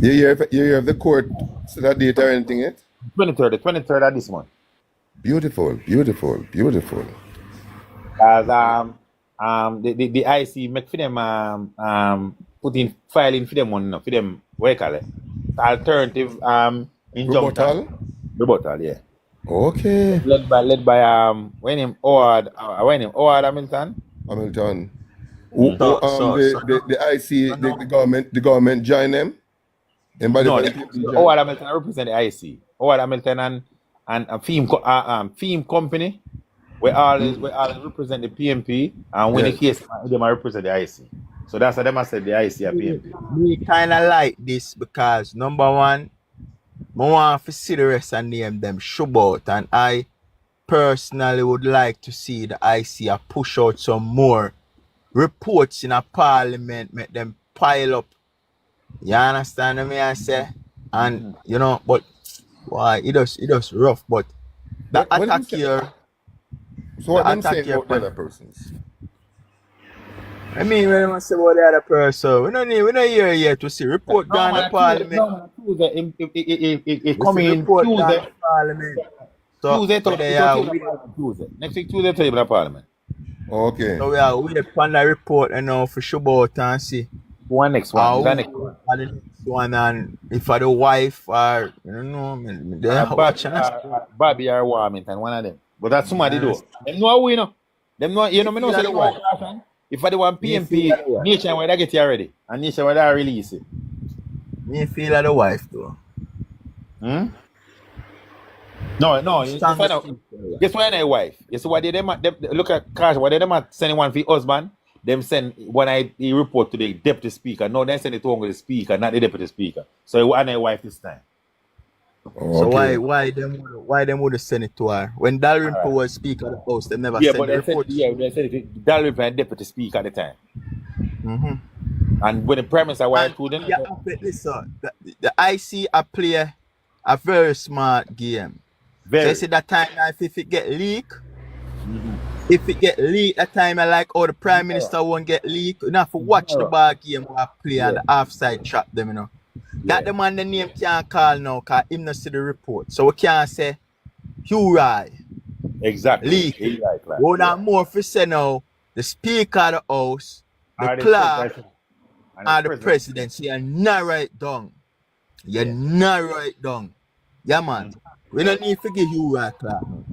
You hear of the court set a date or anything yet? 23rd of this month. Beautiful. As the IC make for them put in filing for them one for them what you call it? Alternative injunction. Rebuttal, yeah. Okay. Led by when him Howard Hamilton. Hamilton. The IC, the government join them. Howard Hamilton represent the IC. Howard Hamilton and a film company where all represent the PNP and when the case them represent the IC. So that's what them I said the IC and PNP. We kind of like this because number one, I want to see the rest and name them Showbout, and I personally would like to see the IC push out some more reports in a parliament, make them pile up. You understand what I say? And you know, but why it does rough, but the attack here. So what them saying about the other persons? I mean, when I say about the other person, we don't hear yet to see report down the parliament. It come in report down Tuesday. the parliament. So Tuesday. Next week Tuesday to the parliament. Okay. So we are waiting for the report and now for Showbout and see. One next one. how The next one. how the one and if I the wife or you know, they watch and Bobby or Warmington, one of them. But that's somebody yes. do. Them know we know. Them know, you Me know, me know feel say the the wife. one. If I the one Me feel the PNP, wife. nation where they get here already. And nation where they release it. Me feel the wife though. Hmm? No, you Strong find out. feel for the wife. Guess why not wife? Guess what they look at cash, what they them sending one for husband, them send when he report to the deputy speaker. No, they send it to the speaker, not the deputy speaker. So it was not wife this time. So Okay. why them would send it to her? When Dalrymple was speaker of the house, they never Yeah, sent but the report. they said it Dalrymple and deputy speaker at the time. Mm-hmm. And when the prime minister wired And to them, yeah, listen, the IC a play a very smart game. So you see that time now if it get leak, if it get leaked that time I like the prime minister won't get leaked. You have to watch the ball game we play and the offside trap them, you know. That the man the name can't call now because him not see the report. So we can't say Hugh Rai exactly. leak. Exactly. What that more for say now, the speaker of the house, the Or the clerk, president. and the president. So you're not right down. You're not right down. Yeah, man. We don't need to give you right clerk now.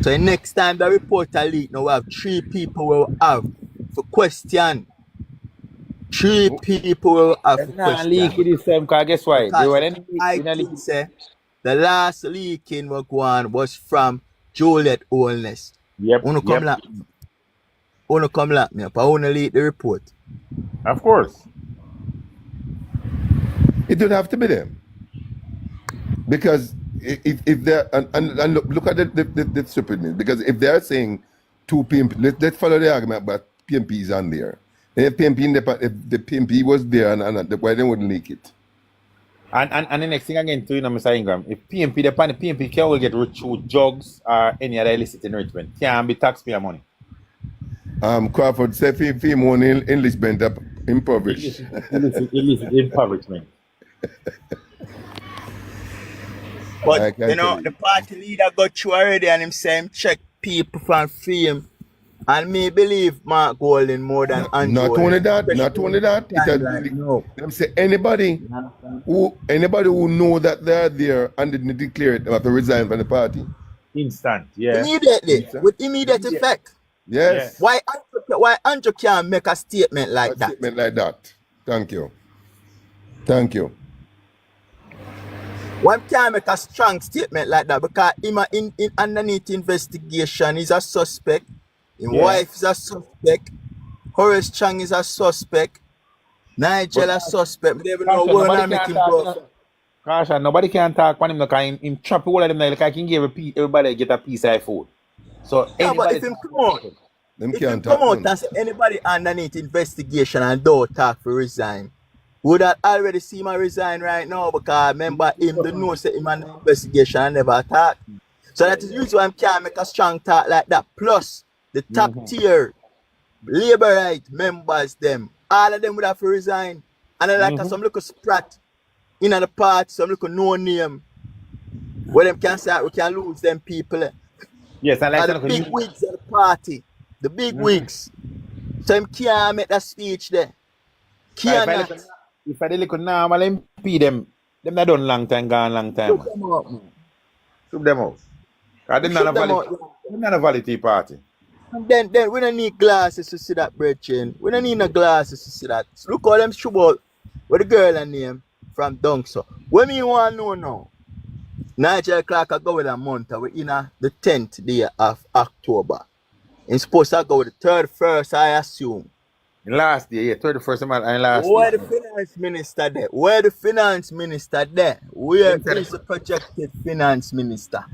So next time the reporter leak, now we have 3 people will have for question. 3 people will have for question. Leak it this time because guess why? Because They were then I think say the last leaking we go on was from Juliet Holness. Yep. Wanna come lock me? Wanna come lock me up? I wanna leak the report. Of course. It would have to be them. Because if they're and look at the stupidness. Because if they're saying 2 PMP, let's follow the argument about PMP is on there. And if the PMP was there and why they wouldn't leak it? And the next thing again too, you know, Mr. Ingram, if PMP the PMP can will get rich through drugs or any other illicit enrichment, can be taxpayer money. Crawford said fee money enlistment impoverished. Illicit impoverishment. But you know, the party leader got through already and him say him check people from fame. And me believe Mark Golden more than Andrew. Not only that. Them say anybody who know that they're there and didn't declare it have to resign from the party. Instant, yeah. Immediately, with immediate effect. Yes. Why Andrew can't make a statement like that? Statement like that. Thank you. One can't make a strong statement like that because him in underneath investigation is a suspect. His wife is a suspect. Horace Chang is a suspect. Nigel a suspect. They even know where I'm making bro. Gosh, nobody can talk on him because him trap all of them like I can give everybody get a piece of food. So yeah, but if him come out and say anybody underneath investigation and don't talk for resign, would have already see him resign right now because remember him the know say him an investigation and never talk. So that is usually why I can't make a strong talk like that. Plus the top tier labor right members them, all of them would have to resign. And then like some little sprat in the party, some little no name. Where them can say we can lose them people. Yes, I like the big wigs of the party. The big wigs. So him can't make that speech there. Cannot. If I look normal MP them not done long time, gone long time. Shoot them out. They're not a validity party. And then we don't need glasses to see that brethren. We don't need no glasses to see that. So look how them show out with the girl and name from Dunkso. What me want to know now? Nigel Clark will go with a month. We're in the 10th day of October. It's supposed to go with the 31st, I assume. Last day, 31st month and last Where the finance minister there? Where is the projected finance minister?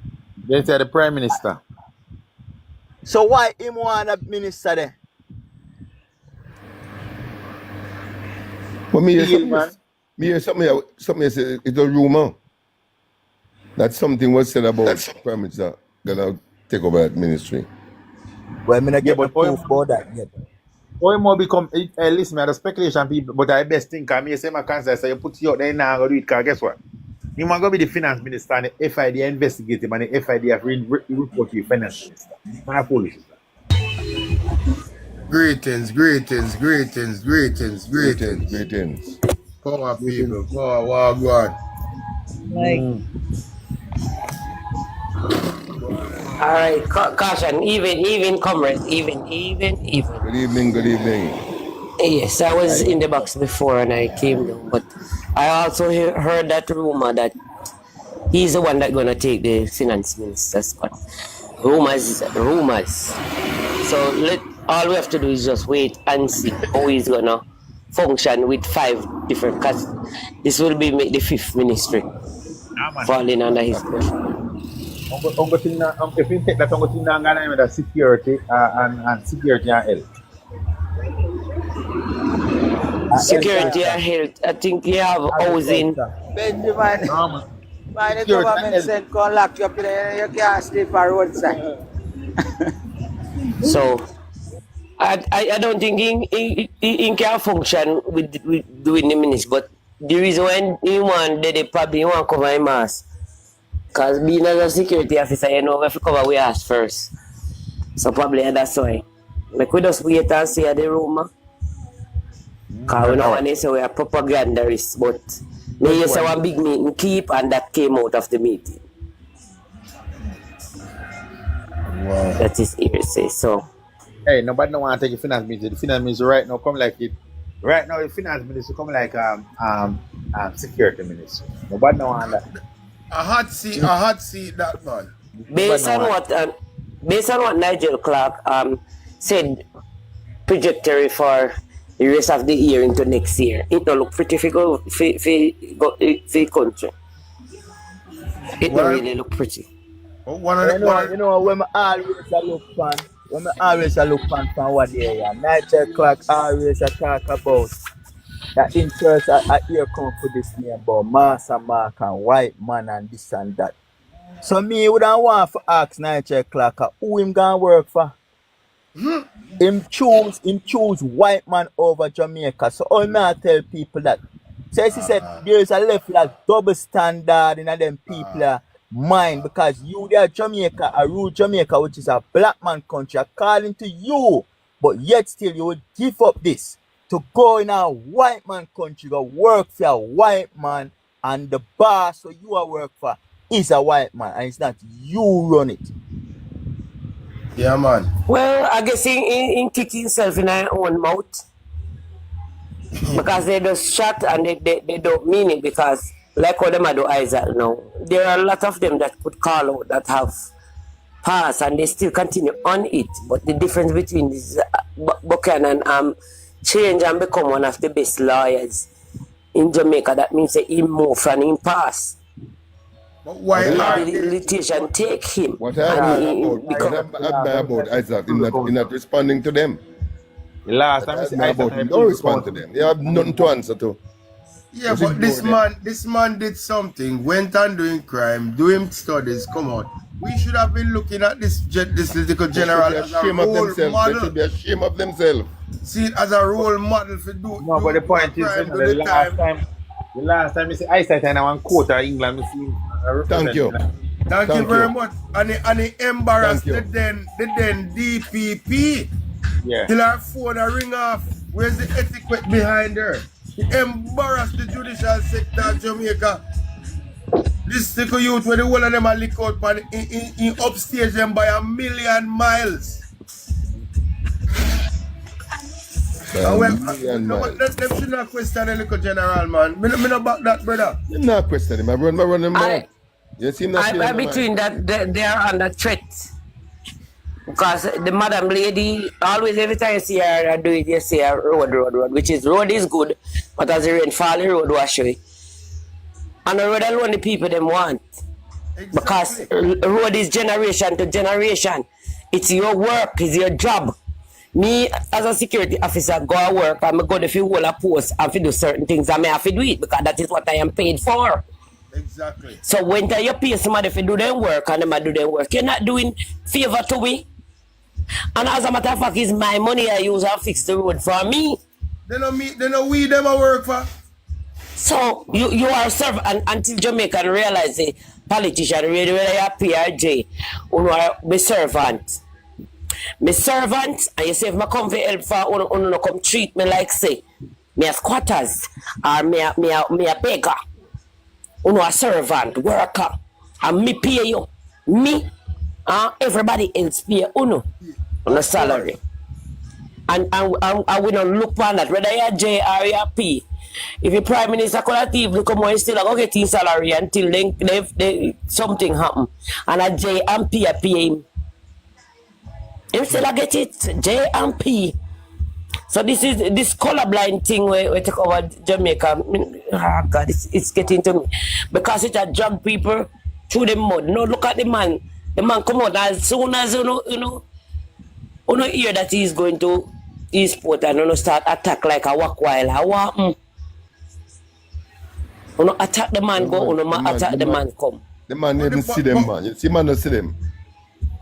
They say the prime minister. So why him want a minister there? But me hear something say it's a rumor that something was said about the prime minister gonna take over that ministry. Well, I mean, I get no proof about that yet. Or more become listen, I the speculation people, but I best think I may say my cancer, so you put you out there now go do it, because guess what? You might go be the finance minister and the FID investigate him and the FID have report to the finance minister. Man, foolish. Greetings. Greetings. Power people, power, war, go on. Like, All right, caution, even comrades, even. Good evening, good evening. Yes, I was in the box before and I came down, but I also heard that rumor that he's the one that's gonna take the finance minister's spot. Rumors. So all we have to do is just wait and see how he's gonna function with 5 different, because this will be the 5th ministry falling under his pressure. If you take that, I'm going to with the security and security and health. Security and health, I think you have housing. Benjamin, man, the government said go lock you up there, you can't sleep on roadside. So I don't think he can function with doing the ministry, but the reason why he want, they probably want to cover him ass. Because being as a security officer, you know, we have to cover we ass first. So probably that's why. Like we just wait and see the rumor. Because we don't want to say we are propagandists, but me you say one big meeting keep and that came out of the meeting. Wow. That is hearsay. So Hey, nobody don't want to take a finance minister. The finance minister right now come like it. Right now, the finance minister come like security minister. Nobody don't want that. A hot seat, that man. based on what Nigel Clark said, trajectory for the rest of the year into next year, it don't look pretty for the country. It don't really look pretty. You know, when I always look pan from what area, Nigel Clark always talk about that interest I hear come for this name about Master Mark and white man and this and that. So me wouldn't want to ask Nigel Clark who him gonna work for. Him choose white man over Jamaica. So all me I tell people that. So he said there is a level of double standard in them people mind, because you there Jamaica, a rule Jamaica, which is a black man country, according to you, but yet still you would give up this to go in a white man country, go work for a white man, and the boss so you are work for is a white man, and it's not you run it. Yeah, man. Well, I guess he kick himself in their own mouth. Because they just shot and they don't mean it, because like what them do Isaac now, there are a lot of them that could call out that have passed and they still continue on it. But the difference between this Buchanan change and become one of the best lawyers in Jamaica, that means that he move from him pass. But why the litigation take him? What I admire about Isaac in not responding to them. The last time I see Isaac, don't respond to them. You have nothing to answer to. Yeah, but this man did something, went on doing crime, doing studies, come on. We should have been looking at this little general as a role model. They should be ashamed of themselves. See it as a role model for do. No, but the point is, the last time you see Isaac in one court of England, you see. Thank you. Thank you very much. And he embarrassed the then DPP. Yeah. Till her phone ring off. Where's the etiquette behind her? He embarrassed the judicial sector of Jamaica. This little youth where the whole of them are lick out and in upstage them by 1,000,000 miles. Them should not question the little general, man. Me not back that, brother. You not question him. I run him back. You see I'm between that they are under threat. Because the madam lady, always every time you see her do it, you see her road, which is road is good, but as the rain fall, the road wash away. And the road alone the people them want. Exactly. Because road is generation to generation. It's your work, it's your job. Me as a security officer go to work, I'm going to hold a post and do certain things and I have to do it because that is what I am paid for. Exactly. So when you pay somebody to do their work and them do their work, you're not doing favor to me. And as a matter of fact, it's my money I use and fix the road for me. They know we them a work for. So you are servant until Jamaica realize the politician really a PRJ who are my servant. My servant, and you say if I come for help for you come treat me like say me a squatters, or me a beggar, uno a servant, worker, and me pay you. Me, everybody else pay uno on a Of course. salary. And we don't look on that, whether you're J or you're P. If the Prime Minister could have look at more, still go get his salary until they something happen. And a J and P are pay him. Him still get it, J and P. So this colorblind thing we take over Jamaica. God, it's getting to me. Because it a drag people through the mud. No, look at the man. The man come out as soon as you know hear that he's going to e-sport and start attack like a walk while. Attack the man go, attack the man come. The man even see them, man. You see, man don't see them.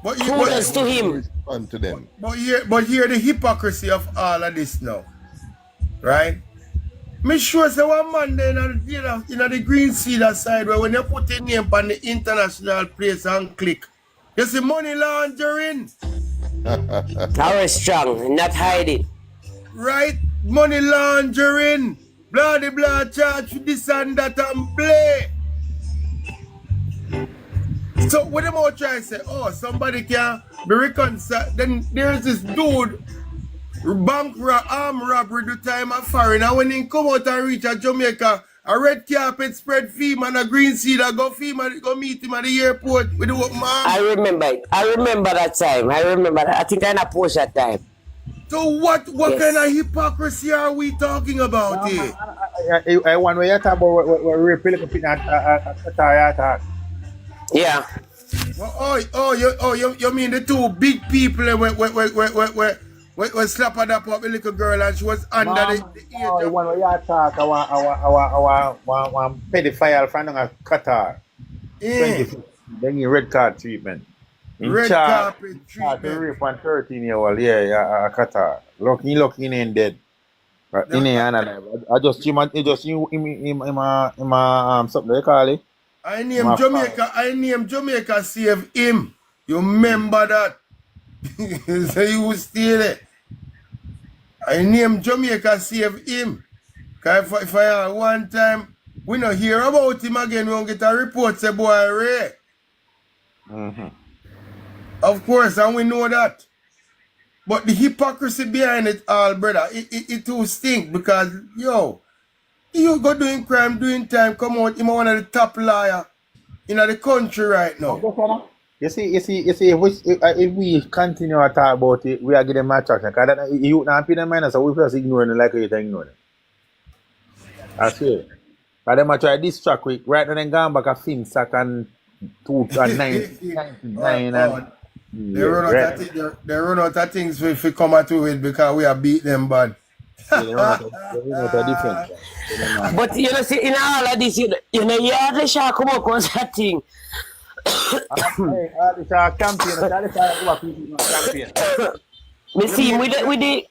But Kudos to him. Respond to them. But here the hypocrisy of all of this now, right? Me sure say one man there in the green cedar side where when you put your name on the international place and click, you see money laundering, Very strong, not hiding. right? Money laundering, blah de blah charge for this and that and play. So what am I trying to say? Oh, somebody can be reconciled. Then there's this dude, arm robbery the time of foreign, and when he come out and reach at Jamaica, a red carpet spread film and a green seed and go meet him at the airport with the open arm. I remember it. I remember that time. I remember that. I think I post that time. So what Yes. kind of hypocrisy are we talking about here? I want to talk about what rape people put at Yeah. You mean the two big people we slap her up with a little girl and she was under the age I of... want to talk one pedophile from Qatar. Yeah. 2015. Then you red card treatment. Red carpet treatment. Rape one 13-year-old, Qatar. Looking in dead. But in the I just something they call it. I name Jamaica save him. You remember that? So you steal it. I name Jamaica save him. Cause if I one time we not hear about him again, we won't get a report say boy Ray. Of course, and we know that. But the hypocrisy behind it all, brother, it too stink because you go doing crime, doing time, come out, him one of the top liar in the country right now. You see, if we continue to talk about it, we are getting my traction. Because you not pay them mind, so we just ignore it like you ignore it. I swear. But them try this track week, right now, then gone back a film sack and 99 and... They run out of things if we come at with because we have beat them bad. They run out of different. But see, in all of this, you have the shark come up on that thing. It's a campaign. We see with the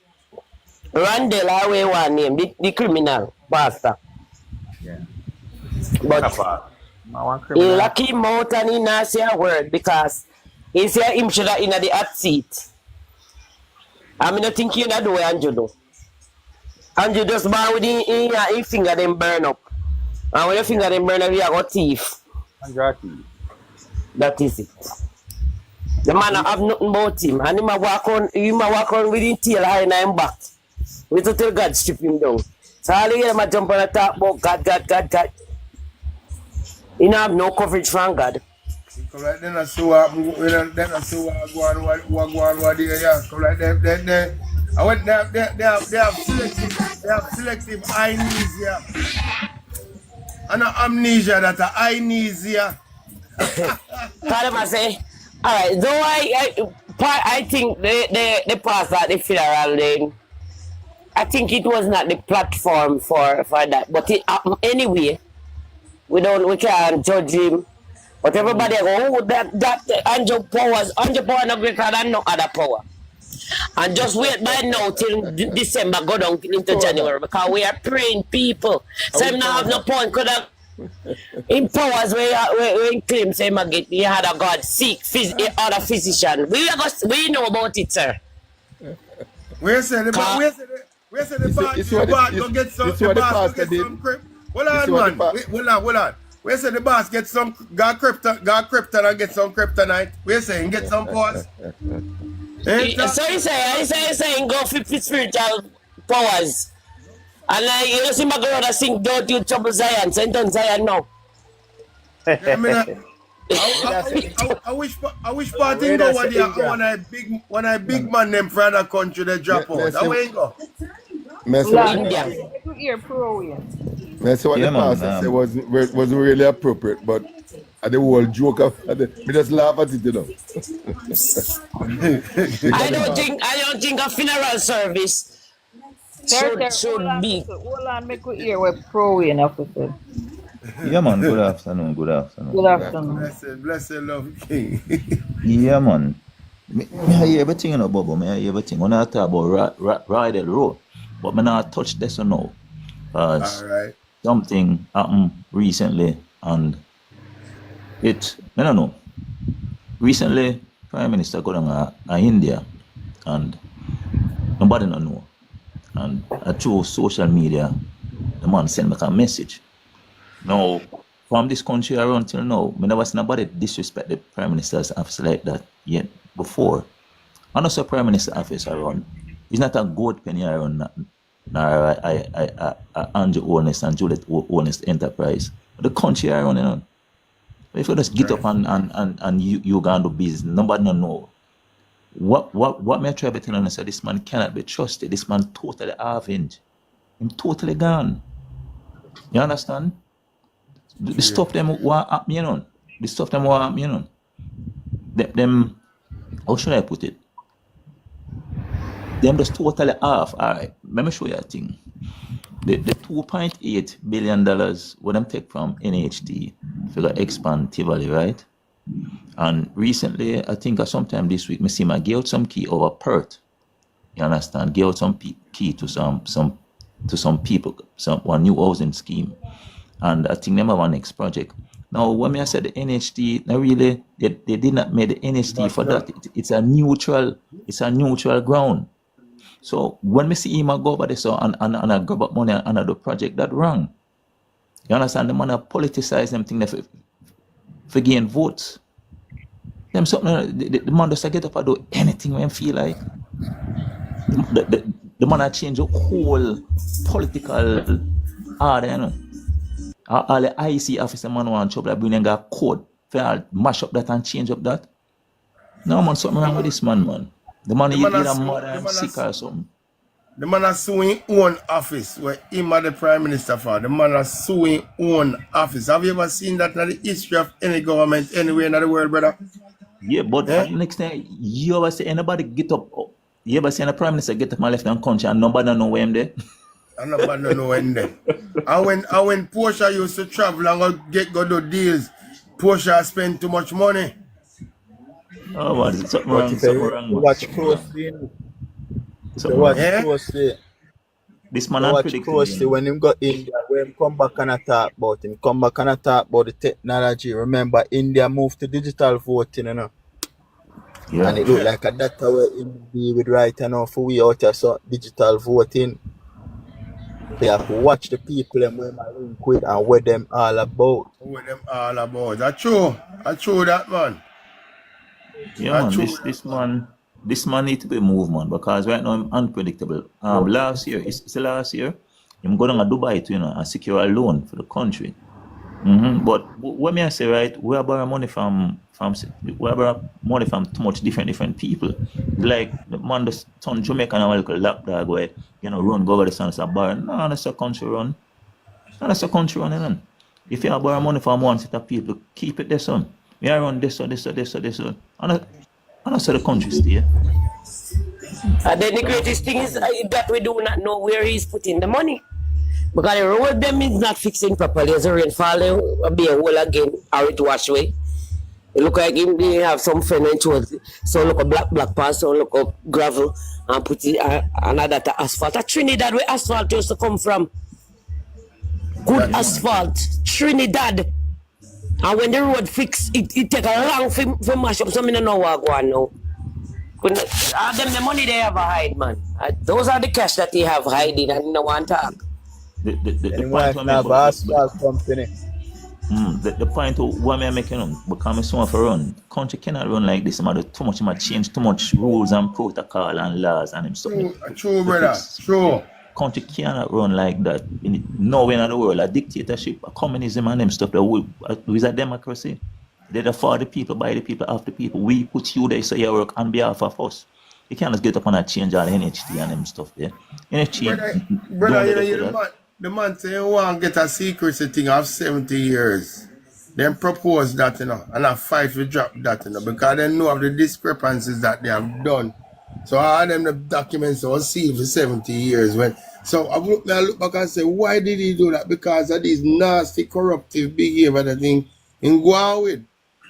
Randall away one name, the criminal pastor. Yeah. But he lucky him out and he not say a word because he say him should have in the hot seat. I mean, I think you not do what Andrew do. Andrew just born with his finger them burn up. And when your finger them burn up, you got thief. That is it. The man have nothing about him. And he might walk on with his tail high in him back. We to tell God strip him down. So all you hear jump on the top about God. He don't have no coverage from God. Come like then I see what Come like they I went they have selective amnesia. And amnesia that are amnesia. Kadama say, all right, though I think the pastor at the funeral then, I think it was not the platform for that. But it happened anyway. We can't judge him. But everybody go, oh, that Andrew Power no greater than no other power. And just wait by now till December go down into January because we are praying people. So him not have no point. Could have in powers where he claims him again he had a God seek other physician. We know about it, sir. Where say Where say the You see, boss, you see the what the, boss you, go get some, you see the what the boss go pastor get did? some crypt. Hold You see on, what the man. Wait, hold on. Where say the boss get some, got krypton and get some kryptonite. Where say get some pause. So he's saying go for spiritual powers. And you see my girl that sing Don't You Trouble Zion, Send on Zion now. Yeah, I mean, That's it. I wish Where party go that's one the day Ingram. when I big man them from the country they me, drop out. That way you go. me see Hold what on, the India. pastor, make you hear pro yeah. me see what Yeah, the man. pastor said wasn't really appropriate, but the whole joke of me just laugh at it, you know. I don't think a funeral service should be. Hold on, make you hear what pro in officer. Yeah, man. Good afternoon. Good afternoon. Good afternoon. Blessed love king. Yeah, man. Me hear everything, you know, Bobo. Me hear everything. When I talk about ride the road, but me not touch this or no, All cause right. something happened recently, and I don't know. Recently, Prime Minister go down India, and nobody don't know. And through social media, the man send me a message. Now, from this country around till now, I never seen nobody disrespect the Prime Minister's office like that yet before. And also Prime Minister office around. It's not a gold penny around, nor Andrew Honest and Juliet Honest enterprise. The country around, you know. If you just get up and you go and do business, nobody don't know. What may I try to tell you is that this man cannot be trusted. This man totally half-inch. Him totally gone. You understand? The stuff them what happen, you know. The stuff them what happen, you know. Them how should I put it? Them just totally off. Alright, let me show you a thing. The $2.8 billion what them take from NHT for the expand Tivoli, right? And recently, I think sometime this week, I see my give out some key over Perth. You understand? Give out some key to some people, one new housing scheme. And I think they have one next project. Now, when I said the NHT, they did not make the NHT for that. It's a neutral ground. So when we see him go over this and I grab up money and another project, that wrong. You understand? The man politicize them thing for gain votes. Them something the man just get up and do anything when feel like. The man change the whole political order, you know. All the IC officer man want trouble, bring them got code for mash up that and change up that. No man, something wrong with this man. The man either mad and sick or something. The man is suing own office where him are the prime minister for. The man is suing own office. Have you ever seen that in the history of any government anywhere in the world, brother? Yeah, but next time you ever see anybody get up, you ever see a prime minister get up and left and country and nobody know where him there? And nobody know when there. And when Portia used to travel and go do deals, Portia spend too much money. Oh, what is it? Something But wrong, if something you wrong. watch Something wrong. closely, if you Something watch wrong. closely, This man watch unpredictable. closely You know. when him got India, when him come back and talk about him, come back and talk about the technology. Remember, India moved to digital voting, you know. Yeah. And it look like a data where him be with right now for we out here, so digital voting. They have to watch the people and where my link with and what them all about. What them all about. That's true. That's true that man. Yeah, That's man. true. This man need to be moved, man, because right now I'm unpredictable. Last year, it's the last year, I'm going to Dubai to and secure a loan for the country. But what may I say, right? We are borrowing money from too much different people. Like the man just turn Jamaica and a little lapdog where run go over the sun and borrow. No, that's a country run. No, that's a country run, you know. If you borrow money from one set of people, keep it there, son. We are run this. And that's how the country stay. And then the greatest thing is that we do not know where he's putting the money. Because the road them is not fixing properly. As the rainfall, will be a hole again, or it wash away. It look like him, they have some friend towards so look a black pass, so look up gravel and put it another to asphalt. At Trinidad where asphalt used to come from. Good asphalt. Trinidad. And when the road fix, it take a long for mash up. So I don't know what go on now. Them the money they have a hide, man. Those are the cash that he have hiding and no one talk. The Then point wife I now make, have a asphalt company. the point why me making because me someone for run country cannot run like this. Man, too much, man, change too much rules and protocol and laws and him stuff. True, brother. True. Country cannot run like that. Nowhere in the world, a dictatorship, a communism and them stuff. Is a democracy. They're for the people, by the people, of the people. We put you there so you work on behalf of us. You can't just get up and change all the NHT and them stuff there. NHT, Brother, you know, the man say you want to get a secrecy thing of 70 years. Then propose that, you know, and a fight to drop that, you know, because they know of the discrepancies that they have done. So all them the documents was sealed for 70 years. So I look back and say, why did he do that? Because of these nasty, corruptive behavior that thing in go on with.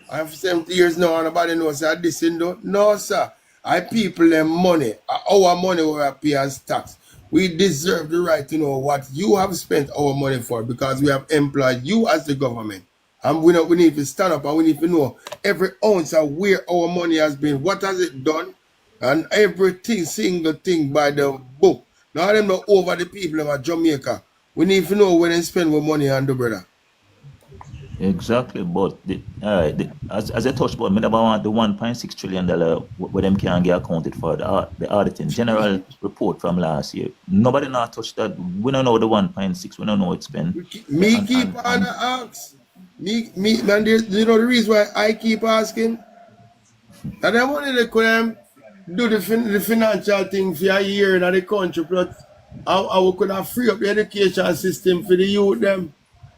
I have 70 years now and nobody knows that this in do. No, sir. I people them money. Our money we pay as tax. We deserve the right to know what you have spent our money for because we have employed you as the government. And we need to stand up and we need to know every ounce of where our money has been, what has it done, and everything, single thing by the book. Now them not over the people of Jamaica. We need to know when they spend our money on the brother. Exactly, but as I touched about, me never want the $1.6 trillion where them can get accounted for the auditing general report from last year. Nobody not touched that. We don't know the 1.6. We don't know it's spent. Me keep on ask. Me, man. You know the reason why I keep asking. That the money they could do the financial thing for a year in the country, but how we could have free up the education system for the youth them.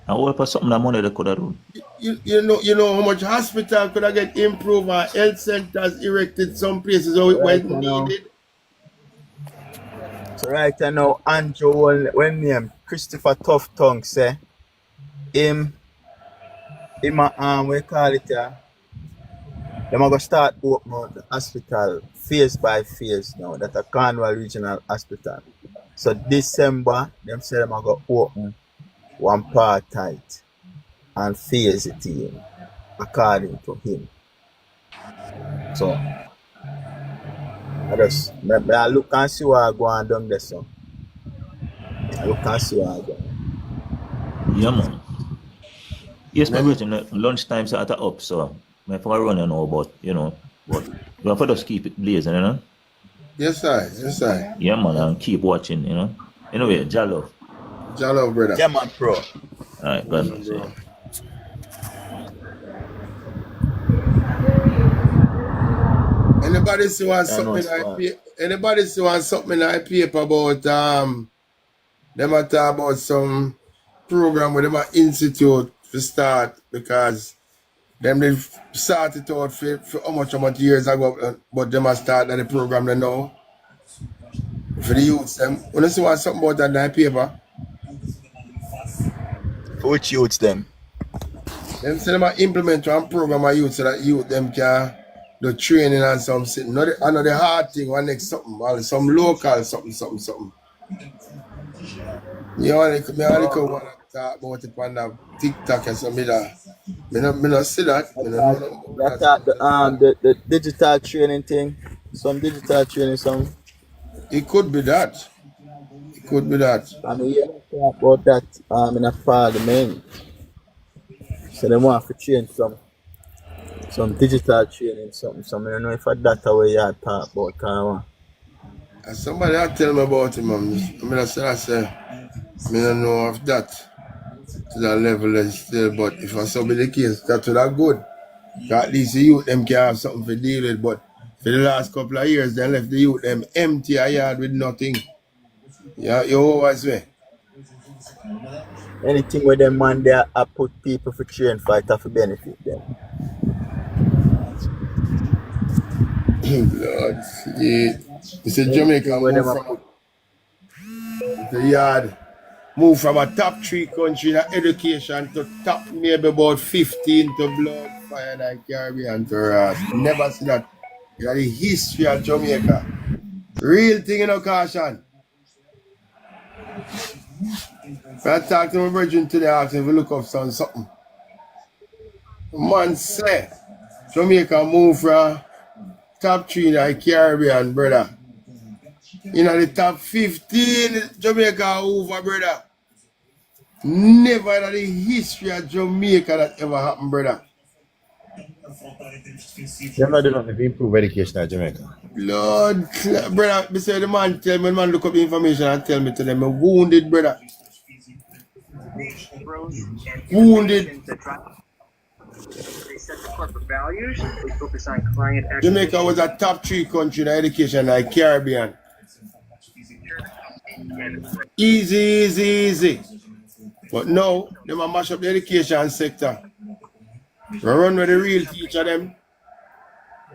And what for something that money they could have done? You know how much hospital could have get improved and health centers erected some places how it was needed. So right now, Andrew, when name Christopher Tough Tongue say, we call it, they're going to start opening up the hospital phase by phase now, that a Cornwall Regional Hospital. So December, them say they're going to open one part tight and phase it in according to him. So I look and see what I go on down there, so I look and see what I go. Yeah, man. Yes, my brother, lunchtime so at up, so I for run but we have to just keep it blazing, you know? Yes, sir. Yeah, man, and keep watching, you know. Anyway, Jalo. Jalo, brother. Yeah, man, bro. Alright, God bless you. Anybody see want something I paper about them a talk about some program with them a institute to start because them they started out for how much years ago, but them a start the program they know for the youths them. When you see want something about that in the paper. For which youths them? Them say them a implement one program of youth so that youth them can do training and something. Another hard thing, one next something, or some local something. Me only want to talk about it on the TikTok and something like that. Me not see that. The digital training thing. Some digital training, some. It could be that. I mean, yeah, talk about that in a parliament. So they want to change some digital training, something. I don't know if that's the way you talk about Karawan. And somebody had tell me about him, I say, I don't know of that to that level still, but if I saw be the case, that would have good. At least the youth them can have something to deal with, but for the last couple of years, they left the youth them empty a yard with nothing. Yeah, you always way. Anything with them man there, I put people for train fight to benefit them. Lord, yeah. It's a Jamaica move from a top 3 country in education to top maybe about 15 to blood, fire and Caribbean to Ross. Never see that. You know the history of Jamaica. Real thing in occasion. I talked to my virgin today, asking if we look up something. Man say Jamaica move from top 3 in the Caribbean, brother. In the top 15, Jamaica over, brother. Never in the history of Jamaica that ever happened, brother. They're not doing nothing to improve education in Jamaica. Lord, brother, beside the man tell me, the man look up the information and tell me to them, I'm wounded, brother. Wounded. Jamaica was a top 3 country in education in the Caribbean. Easy, easy, easy. But now, they might mash up the education sector. We run with the real teacher them.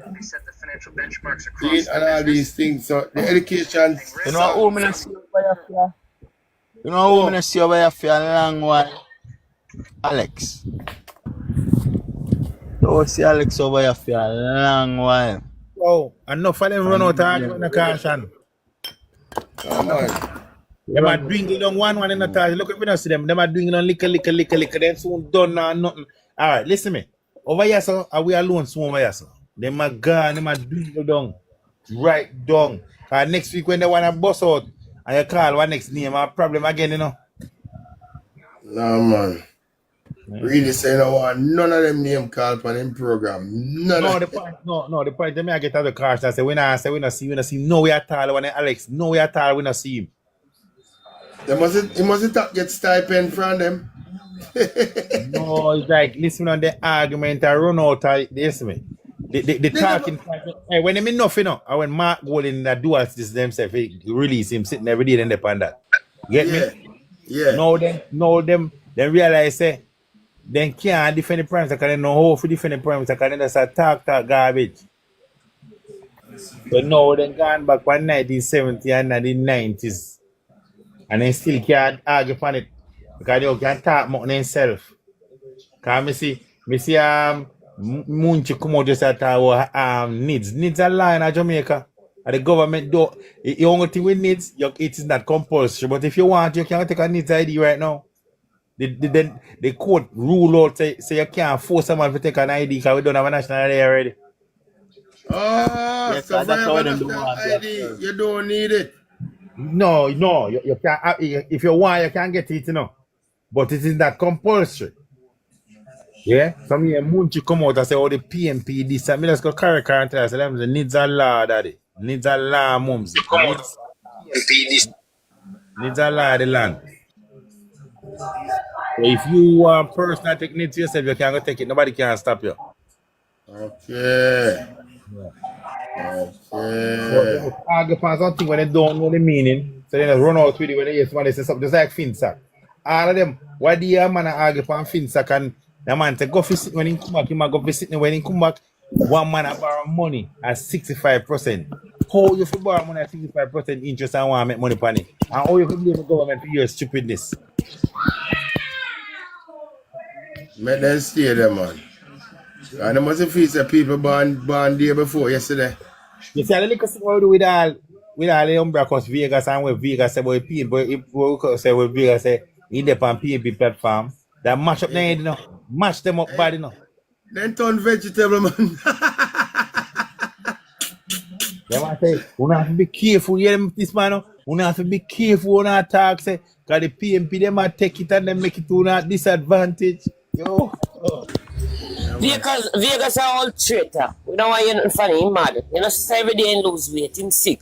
And all these things. So the education. You know who me not see over here? You know who me not see over here for a long while? Alex. Don't see Alex over here for a long while. Oh, enough of them run out of argument in the caution. Come on. They might dwindle down one in the target. Look if you don't see them. They might dwindle down liquor. Then soon done now nothing. All right, listen me. Over here, sir, are we alone soon over here, sir? They might gone, they might dwindle down. Right down. Next week when they want to bust out and you call one next name, a problem again, you know. No, man. Really say no one. None of them name called for them program. The point they may get out of the car and say we not see no way at all when Alex, no way at all we not see him. He must get stipend from them. No, it's like listen on the argument I run out of this way. The talking hey, when them enough, you know, and when Mark go in the duals this themselves, he release him sitting every day in the panda. Get me? Yeah. No them realize say then can't defend the prime because they know how to defend the prime because they just talk garbage. But now they gone back from 1970 and 1990s. And they still can't argue upon it because they can talk more themselves. Because me see Munchi come out just talk about needs. Needs are lying in Jamaica. And the government do the only thing with needs, it is not compulsory. But if you want, you can take a needs ID right now. The court rule out say you can't force someone to take an ID because we don't have a national ID already. Oh, Yes, so that's how them do national it. ID, you don't need it. No, you can't. If you want, you can get it, you know. But it is not compulsory. Yeah? Some here, Munchi come out and say, oh, the PNP, this, and me just go carry car and tell us, the needs a law, daddy. Needs a law, mums. Needs a law, the land. So if you want personal take needs yourself, you can't go take it. Nobody can stop you. Okay. So argue for something when they don't know the meaning, so they just run out with it when they hear somebody say something, just like Finsack. All of them, why do you man argue for Finsack and the man say go visit when he come back, he might go visit when he come back, one man borrow money at 65%. How you feel borrow money at 65% interest and want to make money upon it? And how you can blame the government for your stupidness? Make them stay there, man. And there must feel that people born there before yesterday. You see, the little thing we do with all the umbrella across Vegas and where Vegas say about PNP, but if we say where Vegas say in the PNP platform, that mash up them, you know, mash them up bad, you know. Then turn vegetable, man. They want to say, we have to be careful, yeah, this man, we have to be careful when I talk, say, because the PNP, they might take it and they make it to a disadvantage. Yo. Vegas are all traitor. We don't want you nothing funny, him mad. You know, every day and lose weight, him sick.